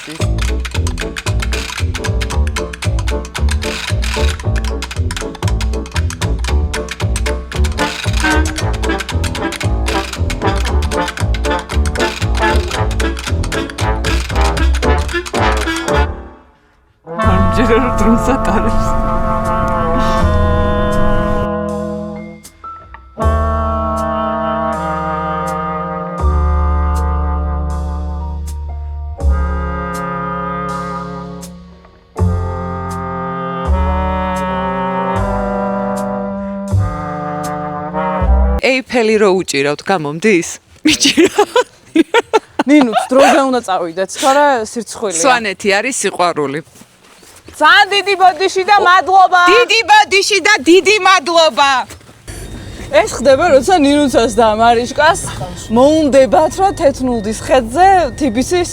ჯერ დრონს ატარებს ეიფელი რო უჭირავთ გამომდის მიჭირავ ნინუც დროზე უნდა წავიდეთ თორე სირცხვილია სვანეთი არის სიყვარული ძალიან დიდი ბოდიში და მადლობა დიდი ბოდიში და დიდი მადლობა ეს ხდება როცა ნინუცას და მარიშკას მოუნდებათ რომ თეთნულდის ხედზე თიბისის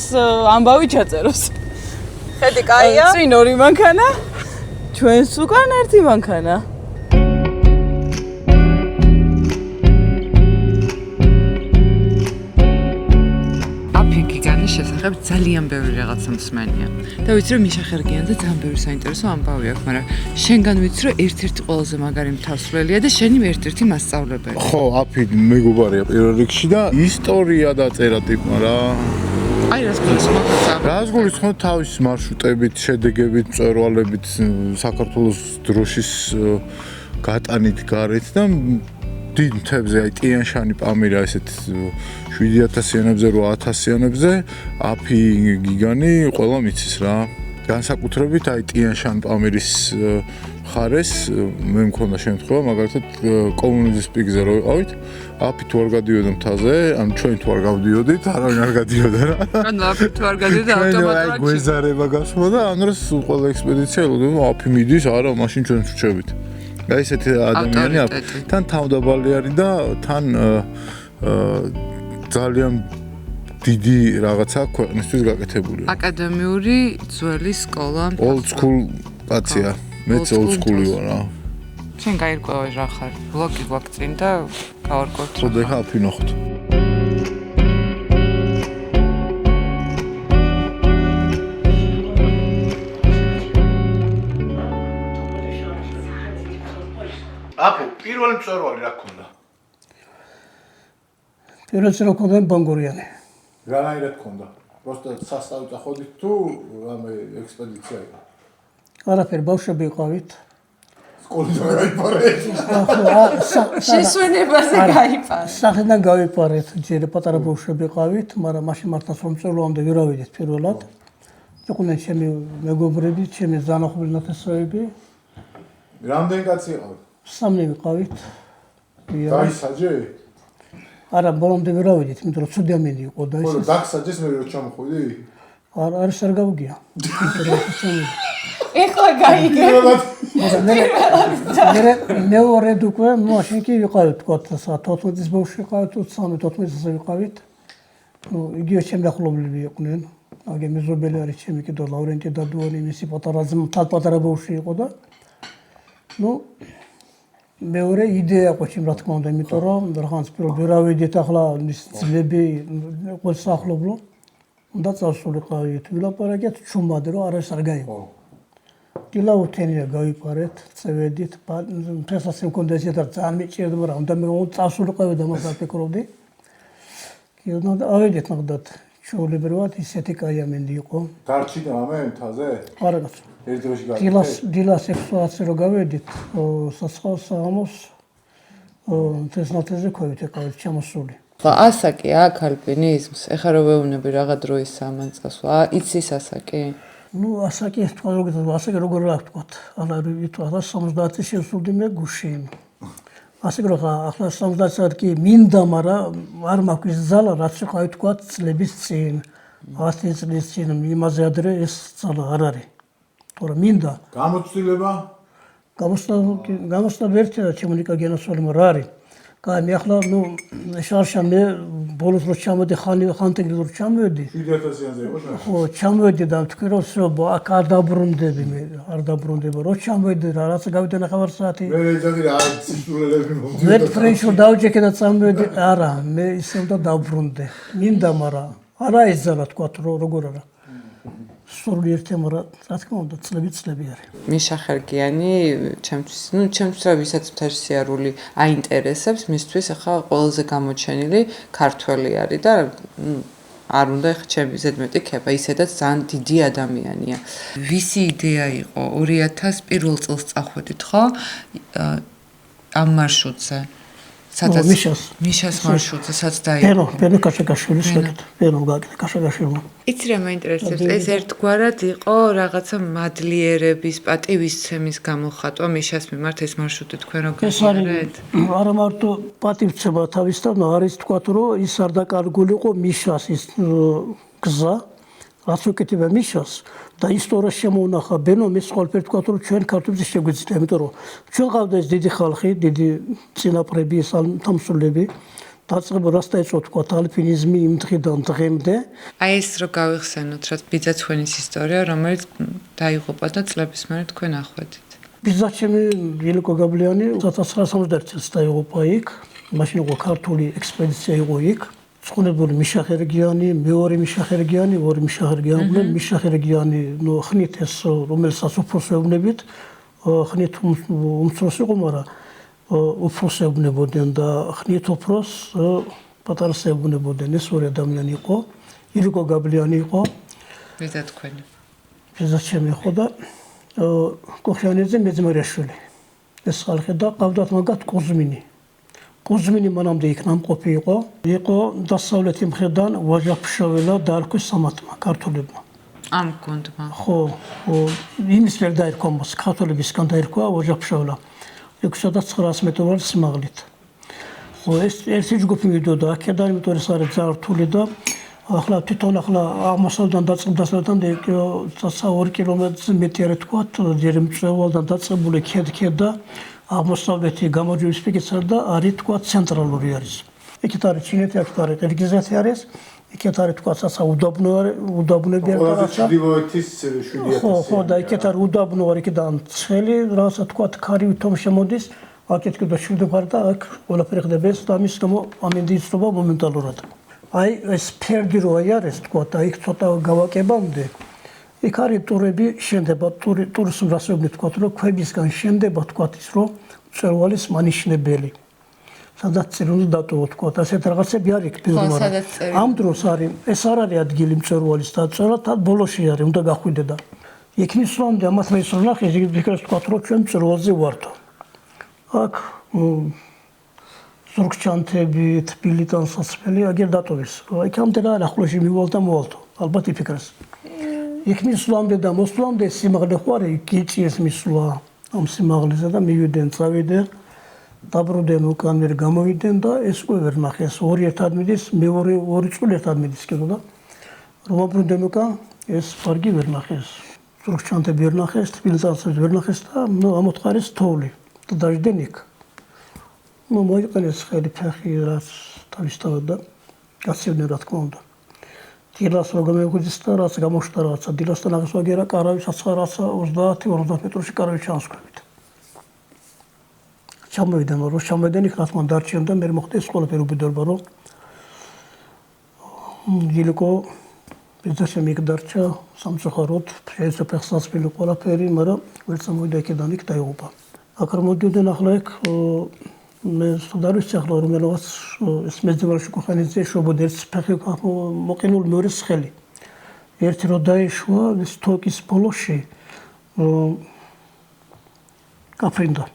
ამბავი ჩაწეროს ხედი კაია წინ 2 მანქანა ჩვენს უკან 1 მანქანა შესახებ ძალიან ბევრი რაღაცა მსმენია. და ვიცი რომ მიშა ხერგიანზე ძალიან ბევრი საინტერესო ამბავი აქვს, მაგრამ შენგან ვიცი რომ ერთ-ერთი ყველაზე მაგარი მთასვლელია და შენი ერთ-ერთი მასწავლებელი. ხო, აფი მეგობარია პირველ რიგში და ისტორია დაწერა ტიპმა რა. აი რას გულისხმობთ? რას გულისხმობთ თავის მარშრუტებით, შედეგებით, მწვერვალებით, საქართველოს დროშის გატანით გარეთ და დიდ მთებზე აი ტიან-შანი პამირა ესეთ 7000-იანებზე 8000-იანებზე აფი გიგანი ყველა მიცის რა. განსაკუთრებით აი ტიან-შან პამირის ხარეს მე მქონდა შემთხვევა მაგალითად კომუნიზმის პიკზე რო ვიყავით აფი თუ არ გადიოდა მთაზე ან ჩვენ თუ არ გავდიოდით არავინ არ გადიოდა რა. ანუ აფი თუ არ გადიოდა ავტომატურად გვეზარება გასვლა და ამ დროს ყველა ექსპედიცია ელოდება აფი მიდის არა მაშინ ჩვენ ვრჩევით. და ესეთი ადამიანი აქვს. თან თავდაბალი არის და თან ძალიან დიდი რაღაცა ქვეყნისთვის გაკეთებული. აკადემიური ძველი სკოლა. Old school კაცია. მეც old school-ი ვარ რა. შენ გაირკვევა რა ხარ? ბლოგი გვაქცინ და გავარკვევთ. ხო და ხა აფინოხთ. აფო, პირველი მწვერვალი რა გქონდა? პირველი რა გქონდა ბანგორიანი. რანაირად გქონდა? просто სასწავლო წახვედით თუ რამე ექსპედიცია იყო? არაფერი ბავშვები იყავით. სკოლიდან გაიპარეთ. შესვენებაზე გაიპარეთ. სახედან გავიპარეთ, ჯერ პატარა ბავშვები იყავით, მაგრამ მაშინ მართლაც რომ მწვერვალამდე ვერ ავიდეთ პირველად. იყვნენ ჩემი მეგობრები, ჩემი ზანახობილი ნათესავები. რამდენი კაცი იყავით? 3 ვიყავით. დაისაჯე? არა, ბოლომდე ვერ ავიდით, იმიტომ რომ ცუდი ამინდი იყო და ეს. ხო, დაგსაჯეს მე რო ჩამოხვიდი? არის არ გავგია. ეხლა გაიგე. მეორე უკვე მაშინ კი ვიყავით თქო 14 ბავშვი ვიყავით, 13-14-ზე ვიყავით. ნუ იგივე ჩემი ახლობლები იყვნენ. აგე მეზობელი არის ჩემი კიდო ლავრენტი დადუანი, მისი პატარა ძმა, პატარა ბავშვი იყო და ნუ მეორე იდეა ყო ჩემ რა თქმა უნდა, იმიტომ რომ რაღაც პირველ ვერ ავიდეთ ახლა ის ძმები ყოველ საახლობლო უნდა წავსულიყავით, ვილაპარაკეთ ჩუმად რომ არას არ გაიგო. დილაუთენია გავიპარეთ, წევედით, დღესაც მქონდა ისეთ რა ძალიან მიჭირდა, მაგრამ უნდა წავსულიყავი და მას აფიქრობდი. კიდევ ავედით ნახდათ ჩვეულებრივად ისეთი კაი ამინდი იყო. დარჩიდა ამე მთაზე? არა კაცო. ერთ დროში გავიდეთ. დილას ექსპლუატაცია რო გავედით, სასხავს საღამოს თესნათეზე ყვებით ეკავით ჩამოსული. ასაკი აქ ალპინიზმს, ეხლა რო ვეუბნები რაღა დროის ამან წასვლა, იცის ასაკი? Ну, ასაკი თქვა ასაკი როგორ რა თქვა. ალა რითო 70 შესულდი მე გუშინ. ასაკი რო ახლა 70 კი მინდა, მაგრამ არ მაქვს ზალა რაც ვიყავი თქვა წლების წინ. 100 წლის წინ იმაზე ადრე ეს ზალა არ არის. თორე მინდა. გამოცდილება? გამოსტა ვერტია ჩემნიკა გენასვალი რა არის. კაი მე ახლა შარშა მე ბოლოს რო ჩამოდი ხანტეგი რო ჩამოვედი 7000-ზე იყო და ხო ჩამოვედი და თქვი რომ აქ არ დაბრუნდები მე არ დაბრუნდება რო ჩამოვედი რაღაც გავიდა ნახევარ საათი მე ეძადი რა ცისულელები მომდიოდა ვერ ფრენჩო დავჯექე და წამოვედი არა მე ისე უნდა დავბრუნდე მინდა მაგრამ არა ეძალა თქვა როგორ არა სრული ერთი მაგრამ რა თქმა უნდა წლები არის მიშა ხერგიანი ჩემთვის რა ვისაც მთაში სიარული აინტერესებს მისთვის ახლა ყველაზე გამოჩენილი ქართველი არის და არ უნდა ახლა ჩემი ზედმეტი ქება ისედაც ძალიან დიდი ადამიანია ვისი იდეა იყო 2000 პირველ წელს წახვედით ხო ამ მარშრუტზე სადაც მიშას მარშრუტზე სადაც დაიწყო პენო კაშაკაშვილის პენო კაშაკაშვილი იცი რა მაინტერესებს ეს ერთგვარად იყო რაღაცა მადლიერების პატივისცემის გამოხატვა მიშას მიმართ ეს მარშრუტი თქვენ რო გახარეთ არა მარტო პატივცემა თავისთან არის თქვა რომ ის არ დაკარგულიყო მიშას ის გზა რაც უკეთება მიშას და ისტორიაში შემოვნახა ბენო მის ყველაფერს თქვა რომ ჩვენ ქართულში შეგვიძლია იმიტომ რომ ჩვენ ყავდა ეს დიდი ხალხი დიდი წინაპრები სამსულები დაწყება რას დაიწყო თქვა ალპინიზმი იმ დღიდან დღემდე აი ეს რო გავიხსენოთ რა ბიძაჩვენის ისტორია რომელიც დაიღუპა და წლების მერე თქვენ ახვედით ბიძაჩემი ილიკო გაბლიანი 1971 წელს დაიღუპა იქ მაშინ იყო ქართული ექსპედიცია იყო იქ ცხუნებული მიშა ხერგიანი, მეორე მიშა ხერგიანი, ორი მიშა ხერგიანი, მიშა ხერგიანი, ხნით ეს რომელსაც უფროს ეუბნებით, ხნით უმცროს იყო, მაგრამ უფროს ეუბნებოდნენ და ხნით უფროს პატარას ეუბნებოდნენ, ეს ორი ადამიანი იყო, ილიკო გაბლიანი იყო. ბიძა თქვენი. ბიძა ჩემი იყო და კოხიანიძე მეძმარიაშვილი. ეს ხალხი და ყავდათ მაგათ კუზმინი. კუზმინი მანამდე იქ ნამყოფი იყო დასავლეთი მხრიდან ვაჟაფშაველა დაარქვეს სამათმა ქართულებმა ამ გუნდმა ხო იმის ვერ დაერქვა მას ქართულებისგან დაერქვა ვაჟაფშაველა 600-900 მეტროვანი სიმაღლით ხო ეს ერთი ჯგუფი მიდოდა აქედან იმიტომ ეს არის ძალიან რთული და ახლა თვითონ აღმოსავლეთიდან დასავლეთიდან 2 კილომეტრზე მეტი არ თქვა ჯერმწევალთან დაწყებული ქედა აღმოსავლეთი გამარჯვების პიკისა და არის თქვა ცენტრალური არის. იქით არის ჩინეთი, აქ არის ყირგიზეთი არის, იქით არის თქვა უდაბნოები არის რაღაცა. ჩრდილოეთის 7000. ხო, და იქით არის უდაბნო არის იქიდან ცხელი, რაღაცა თქვა ქარივით თომ შემოდის, აქეთ კიდე შვიდობარ და აქ ყველაფერი ხდება ეს და ამის გამო ამინდი იცნობა მომენტალურად. აი ეს ფერდი რო არის თქვა და იქ ცოტა გავაკებამდე იქ არის ტურები შენდება ტურიზმ რასეუბნით თქვა რომ ქვებისგან შენდება თქვა ის რომ მწვერვალის მანიშნებელი სადაც წერილი დატოვო თქვა ასეთ რაღაცები არის პირველად ამ დროს არის ეს არ არის ადგილი მწვერვალის დაწევა და ბოლოში არის უნდა გახვიდე და იქ მისვლამდე ამას მე ისრნახე იქაც თქვა რომ ჩვენ მწვერვალზე ვართო აქ ზურგჩანთები თბილიდან სასწრაფელი აგერ დატოვის იქამდე რა ახლოში მივალ და მოვალთო ალბათ იფიქრეს იქ მისვლამდე და მოსვლამდე სიმაღლე ხო არის გიწიეს მისვლა ამ სიმაღლეზე და მივიდნენ წავიდნენ დაბრუნდნენ უკან ვერ გამოვიდნენ და ეს უკვე ვერ ნახეს ორი ერთად მიდის მეორე ორი წული ერთად მიდის კიდე და რომ აბრუნდნენ უკან ეს ფარგი ვერ ნახეს ზურგჩანთები ვერ ნახეს თბილისაცაც ვერ ნახეს და ამოთხარეს თოვლი და დაждდნენ იქ მოიყენეს ხელი ფეხი რაც თავისთავად და გასცემდნენ რა თქმა უნდა დილას რო გამეგვიძეს და რაც გამოშთა რაცა დილასთან აღსვა გერა კარავი საცხარაცა 30-50 მეტრში კარავი ჩანსკვებით. ჩამოვიდნენ რო ჩამოვიდნენ იქ რა თქმა უნდა დარჩენ და მე მოხდა ეს ყველაფერი უბედურება რომ ილიკო ბიზნესში მიგდარჩა სამწუხაროდ შეიძლება ფეხსაცმელი ყველაფერი, მაგრამ ვერ წამოვიდა იქიდან იქ დაიღუპა. აქ რომ მოდიოდნენ ახლა იქ მე სტუდენტის ახლა რომელიღაც ეს მეძებარში კუხანიძე შობოდა ერთ ფეხი მოყინულ მეორის ხელი. ერთი რო დაიშვა ეს თოკის ბოლოში კაფრინდა.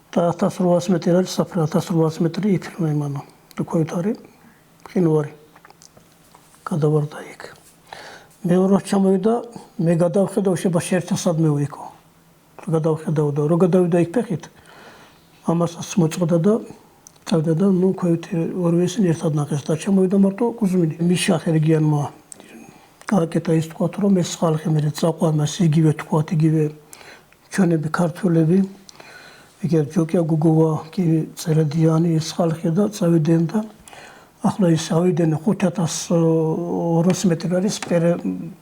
და 1800 მეტრი არის საფრა 1800 მეტრი იფრმა იმანა. რქოიტარი ხინვარი. გადავარდა იქ. მეორე ჩამოვიდა, მე გადავხედავ შეიძლება შეერთასადმე ვიქო. გადავხედავ და რო გადავიდა იქ ფეხით. ამასაც მოწყდა და წავდა და ნუ ქოითი ორივე ისინი ერთად ნახეს და ჩამოვიდა მარტო კუზმინი. მიშა ხერგიანმა გააკეთა ის თქვა რომ ეს ხალხი მე წაყვა მას იგივე თქვა იგივე ჩვენები ქართველები იგივე ჯოკია გუგოვა კი წერადიანი ეს ხალხი და წავიდნენ და ახლა ის ავიდნენ 5200 მეტრი არის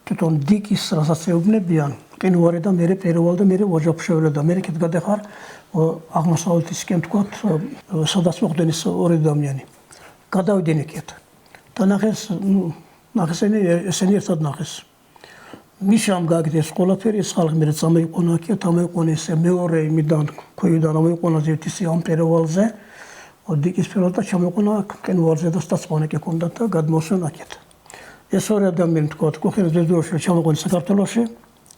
თვითონ დიკის რასაც ეუბნებიან ყინვარი და მე პირველ და მე ვაჟაფშევლა და მე კიდე გადახარ აღმოსავლეთისკენ თქვა სადაც მოხდნენ ის ორი ადამიანი გადავიდნენ იქეთ და ნახეს ესენი ერთად ნახეს მიშამ გააკეთეს ყველაფერი ეს ხალხი მე წამოიყონა აქ თამოიყონა ესე მეორე იმიდან ქვევიდან ამოიყონა ზეთისი ამ პეროვალზე ოდიკის პირველ და ჩამოიყონა ყინვარზე და სტაციონარში ჰქონდა და გადმოსვენ აქეთ ეს ორი ადამიანი თქვა კუხენის ძეძურში ჩამოიყონა საქართველოში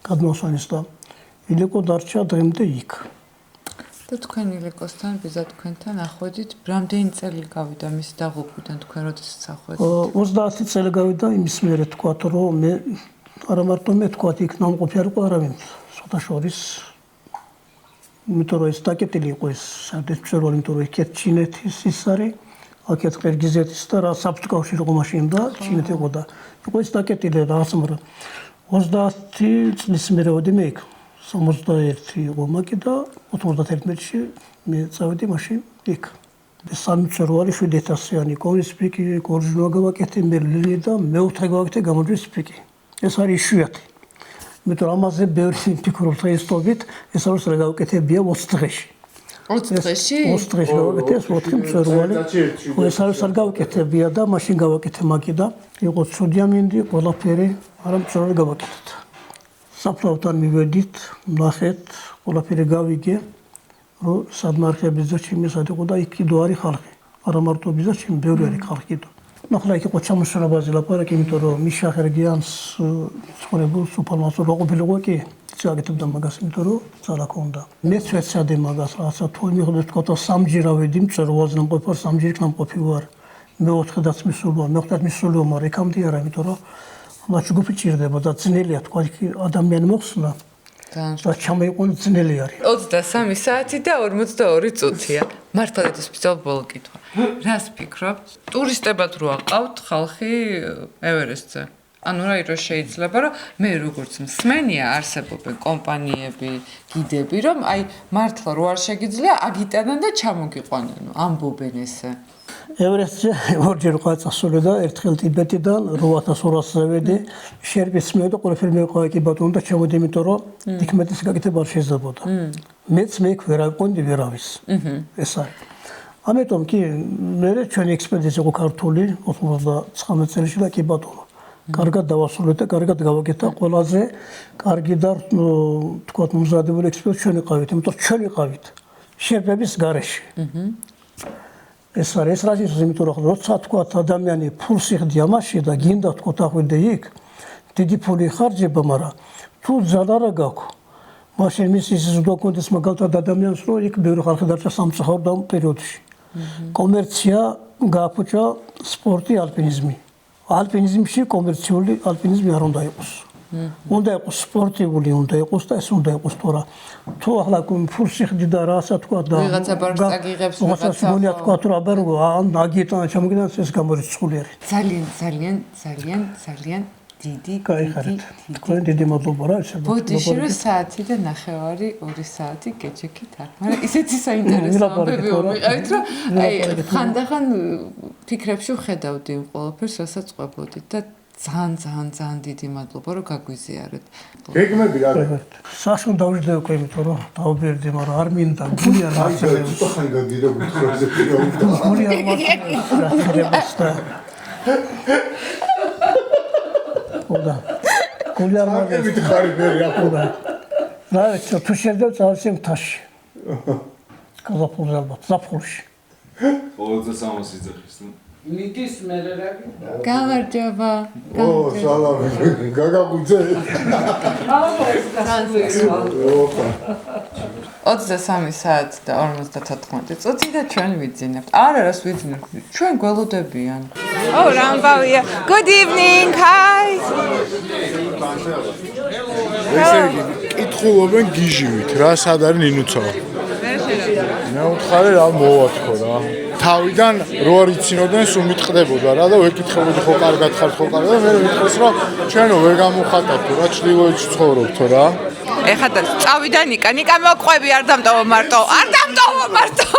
გადმოსვენის და ილიკო დარჩა დღემდე იქ და თქვენ ილიკოსთან ბიზა თქვენთან ახვედით რამდენი წელი გავიდა მის დაღუპვიდან თქვენ როდესაც ახვედით 30 წელი გავიდა იმის მერე თქვა რომ მე არა მარტო მე თქვა იქ ნამყოფი არ იყო არავინ სოთაშორის იმიტომ რომ ეს დაკეტილი იყო ეს საერთაშორისო იმიტომ რომ იქეთ ჩინეთის ის არის აქეთ ყირგიზეთის და რა საბჭოთა კავშირი იყო მაშინ და ჩინეთი იყო და იყო ეს დაკეტილი რაღაც მაგრამ 30 წლის მერე მე იქ 61 იყო მაგი და 91-ში მე წავედი მაშინ იქ. სამი მწვერვალი 7000-იანი კოვის პიკი, კორჟნო გავაკეთე მერლინი და მეოთხე გავაკეთე გამოძვის პიკი. ეს არის იშვიათი. იმიტომ რომ ამაზე ბევრი ფიქრობ დღესდღეობით, ეს არის რა გავაკეთებია 20 დღეში. 20 დღეში? 20 დღეში გავაკეთე ეს 4 მწვერვალი. ეს არის არ გავაკეთებია და მაშინ გავაკეთე მაგი და იყო ცუდია მინდი ყველაფერი არა მწვერვალი გავაკეთეთ. საფლავთან მივედით, ნახეთ, ყველაფერი გავიგე, რომ სადმარხე ბიზნესში მისად იყო და იქ კიდო არის ხალხი. არა მარტო ბიზნესში, ბევრი არის ხალხი კიდო. ნახლა იქ იყო ჩამოსვენებაზე ლაპარაკი, იმიტომ რომ მიშა ხერგიანს ცხოვრებულს უფალმასო რო ყოფილიყო კი, წაგეთებდა მაგას, იმიტომ რომ ძალა ქონდა. მეც ვეცადე მაგას, რაღაცა თუ მიხვდეთ თქო და სამჯერ ავედი მწვერვალზე ნამყოფარ, სამჯერ ნამყოფი ვარ. მეოთხედაც მისულვარ, მეხუთაც მისულვარ, მაგრამ იქამდე არა, იმიტომ რომ და ჯგუფი ჭირდება და ძნელია თქვა იქ ადამიანი მოხსნა და ჩამოიყონა ძნელი არის 23 საათი და 42 წუთია მართლა ეს სპეციალური კითხვა რას ფიქრობთ ტურისტებად რო აყავთ ხალხი ევერესტზე ანუ რა ირო შეიძლება რომ მე როგორც მსმენია არსებობენ კომპანიები გიდები რომ აი მართლა რო არ შეგიძლია აგიტანენ და ჩამოგიყვანენ ამბობენ ესე ევერესტზე ორჯერ ყაცასული და ერთხელ ტიბეტიდან 8200-ზე ვედი შერბის მე და ყველაფერი მეყვა კი ბატონო და ჩამოდი იმიტომ რომ იქ მეტის გაკეთება არ შეიძლებოდა მეც მე იქ ვერ აყვონდი ვერავის ეს არის ამიტომ კი მე ჩვენი ექსპედიცია იყო ქართული 99 წელიწადში და კი ბატონო კარგად დავასრულეთ და კარგად გავაკეთა ყველაზე კარგი და თქვა მომზადებული ექსპედიცია ჩვენ იყავით იმიტომ რომ ჩვენ იყავით შერბების გარეშე ეს არის რაზეც იმიტომ რომ როცა თქვა ადამიანი ფულს იხდია მაშინ და გინდა თქვა ახვიდე იქ დიდი ფული ხარჯება მაგრამ თუ ძალა რა გაქვს მაშინ მის ის დოკუმენტის მაგალითად ადამიანს რო იქ ბევრი ხალხი დარჩა სამწუხაროდ ამ პერიოდში კომერცია გააფუჭა სპორტი ალპინიზმი ალპინიზმში კომერციული ალპინიზმი არ უნდა იყოს უნდა იყოს სპორტიული უნდა იყოს და ეს უნდა იყოს თორა თუ ახლა ფულს იხდი და რაცა თქვა და ვიღაცა ბარგს აგიღებს ვიღაცა გონია თქვა თუ აბარ აგიტანა ჩამოგიდას ეს გამორიცხული არის ძალიან დიდი თქვენ დიდი მადლობა რა ეს ბოდიში რო საათი და ნახევარი 2 საათი გეჩეკით არ მაგრამ ისეთი საინტერესო ამბები ვიყავით რომ აი ხანდახან ფიქრებში ვხედავდი იმ ყველაფერს რასაც ყვებოდით და ძალიან დიდი მადლობა რომ გაგვიზიარეთ. გეგმები რა გაქვთ? საშონ დავждე უკვე იმიტომ რომ დავბერდი, მაგრამ არ მინდა გული არ მართლებს. აი, ცოტა ხანი გადიდო გულზე პირაუ. გული არ მართლებს. ხოდა. გული არ მაგარი. მითხარი მე რა ხოდა. რა ვიცი, თუ შევდებ წავსი მთაში. გაზაფხულზე ალბათ, ზაფხულში. 23 იძახის ნუ. მიდის მერერები. გამარჯობა. ო, სალამი. გაგაგუძე. 23 საათი და 54 წუთი და ჩვენ ვიძინებთ. არას ვიძინებთ. ჩვენ გველოდებიან. ო, რა ამბავია. Good evening. Hi. ესე იგი, კითხულობენ გიჟივით, რა სად არის ნინუცო? მე უთხარი რა მოვათქო რა. თავიდან რო არ იცინოდნენ, სულ მიტყდებოდა რა და ვეკითხებოდი ხო კარგად ხარ ხო კარგად და მე მიტყვის რომ ჩვენო ვერ გამოვხატავთ რა, ჩრდილოეთში ცხოვრობთ რა. ეხლა და წავიდა ნიკა. ნიკა მოყვები არ დამტოვო მარტო. არ დამტოვო მარტო.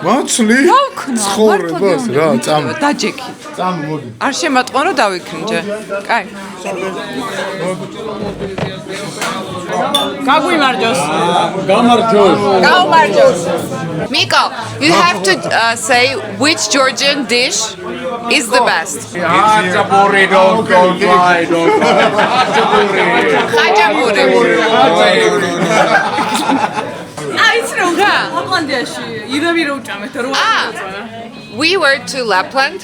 მაცლი? ცხოვრებას რა, წამ. დაჯექი. წამ მოდი. არ შემატყონ რომ დავიქრინჯე. კაი. გაგვიმარჯოს. გაუმარჯოს. Miko, you have to say which Georgian dish is the best. Khachapuri, don't try, don't try. Khachapuri. აიც რო გა ლაპლანდიაში ირამი რო უჭამეთ რო We were to Lapland.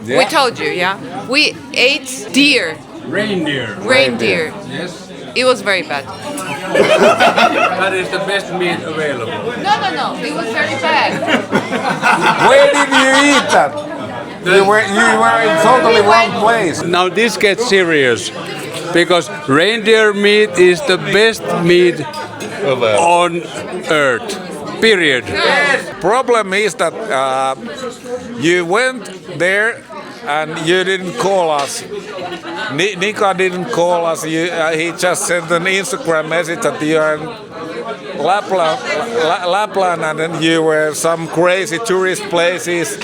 We told you, yeah. We ate deer. Reindeer. Yes. It was very bad. That is the best meat available. No. It was very bad. Where did you eat that? You were in totally wrong place. Now this gets serious because reindeer meat is the best meat on earth. Period. Problem is that you went there and you didn't call us. Nika didn't call us. He just sent an Instagram message that you are in Lapland and then you were some crazy tourist places.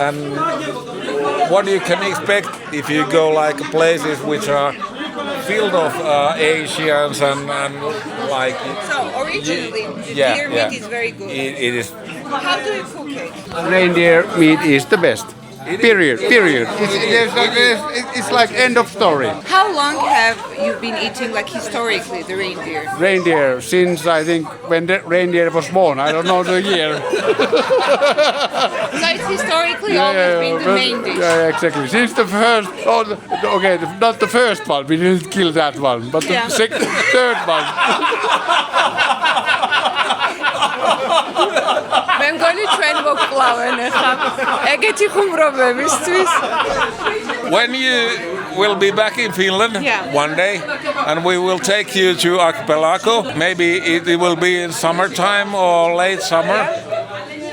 And what you can expect if you go like places which are filled of Asians and like. So originally, the deer meat is very good. It is. How do you cook it? Reindeer meat is the best. Period. It's like end of story. How long have you been eating like historically the reindeer? Reindeer since I think when the reindeer was born. I don't know the year. So it's historically always been the main dish. Yeah, exactly. Since the first, not the first one. We didn't kill that one, but the third one. მე მგონი ჩვენ მოგკლავენ ახლა. ეგეთი ხუმრობებისთვის. When you will be back in Finland one day, and we will take you to Archipelago. Maybe it will be in summertime or late summer.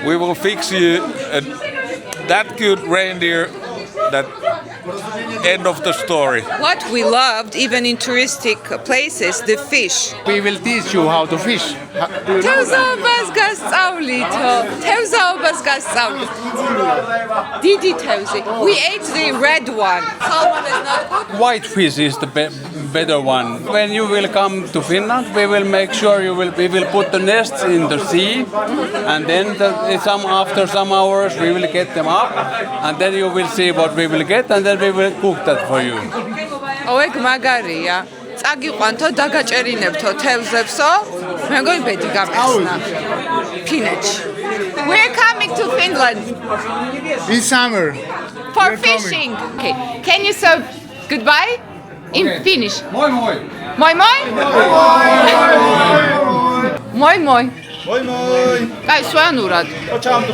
We will fix you that good reindeer. That end of the story. What we loved, even in touristic places, the fish. We will teach you how to fish. თევზაობას გასწავლითო. თევზაობას გასწავლით. დიდი თევზი. We ate the red one. Salmon is not good. White fish is the better one. When you will come to Finland, we will make sure we will put the nests in the sea, and then after some hours we will get them up, and then you will see what we will get, and then we will cook that for you. ოე მაგარია. წაგიყვანთო, დაგაჭერინებთო თევზებსო. მე მგონი ბედი გამეხსნა. ფინეთში. We're coming to Finland In summer. for fishing. Okay. Can you say goodbye in Finnish? Moi moi. Moi moi. Moi moi. Moi moi. კაი, სვანურად. Почему ты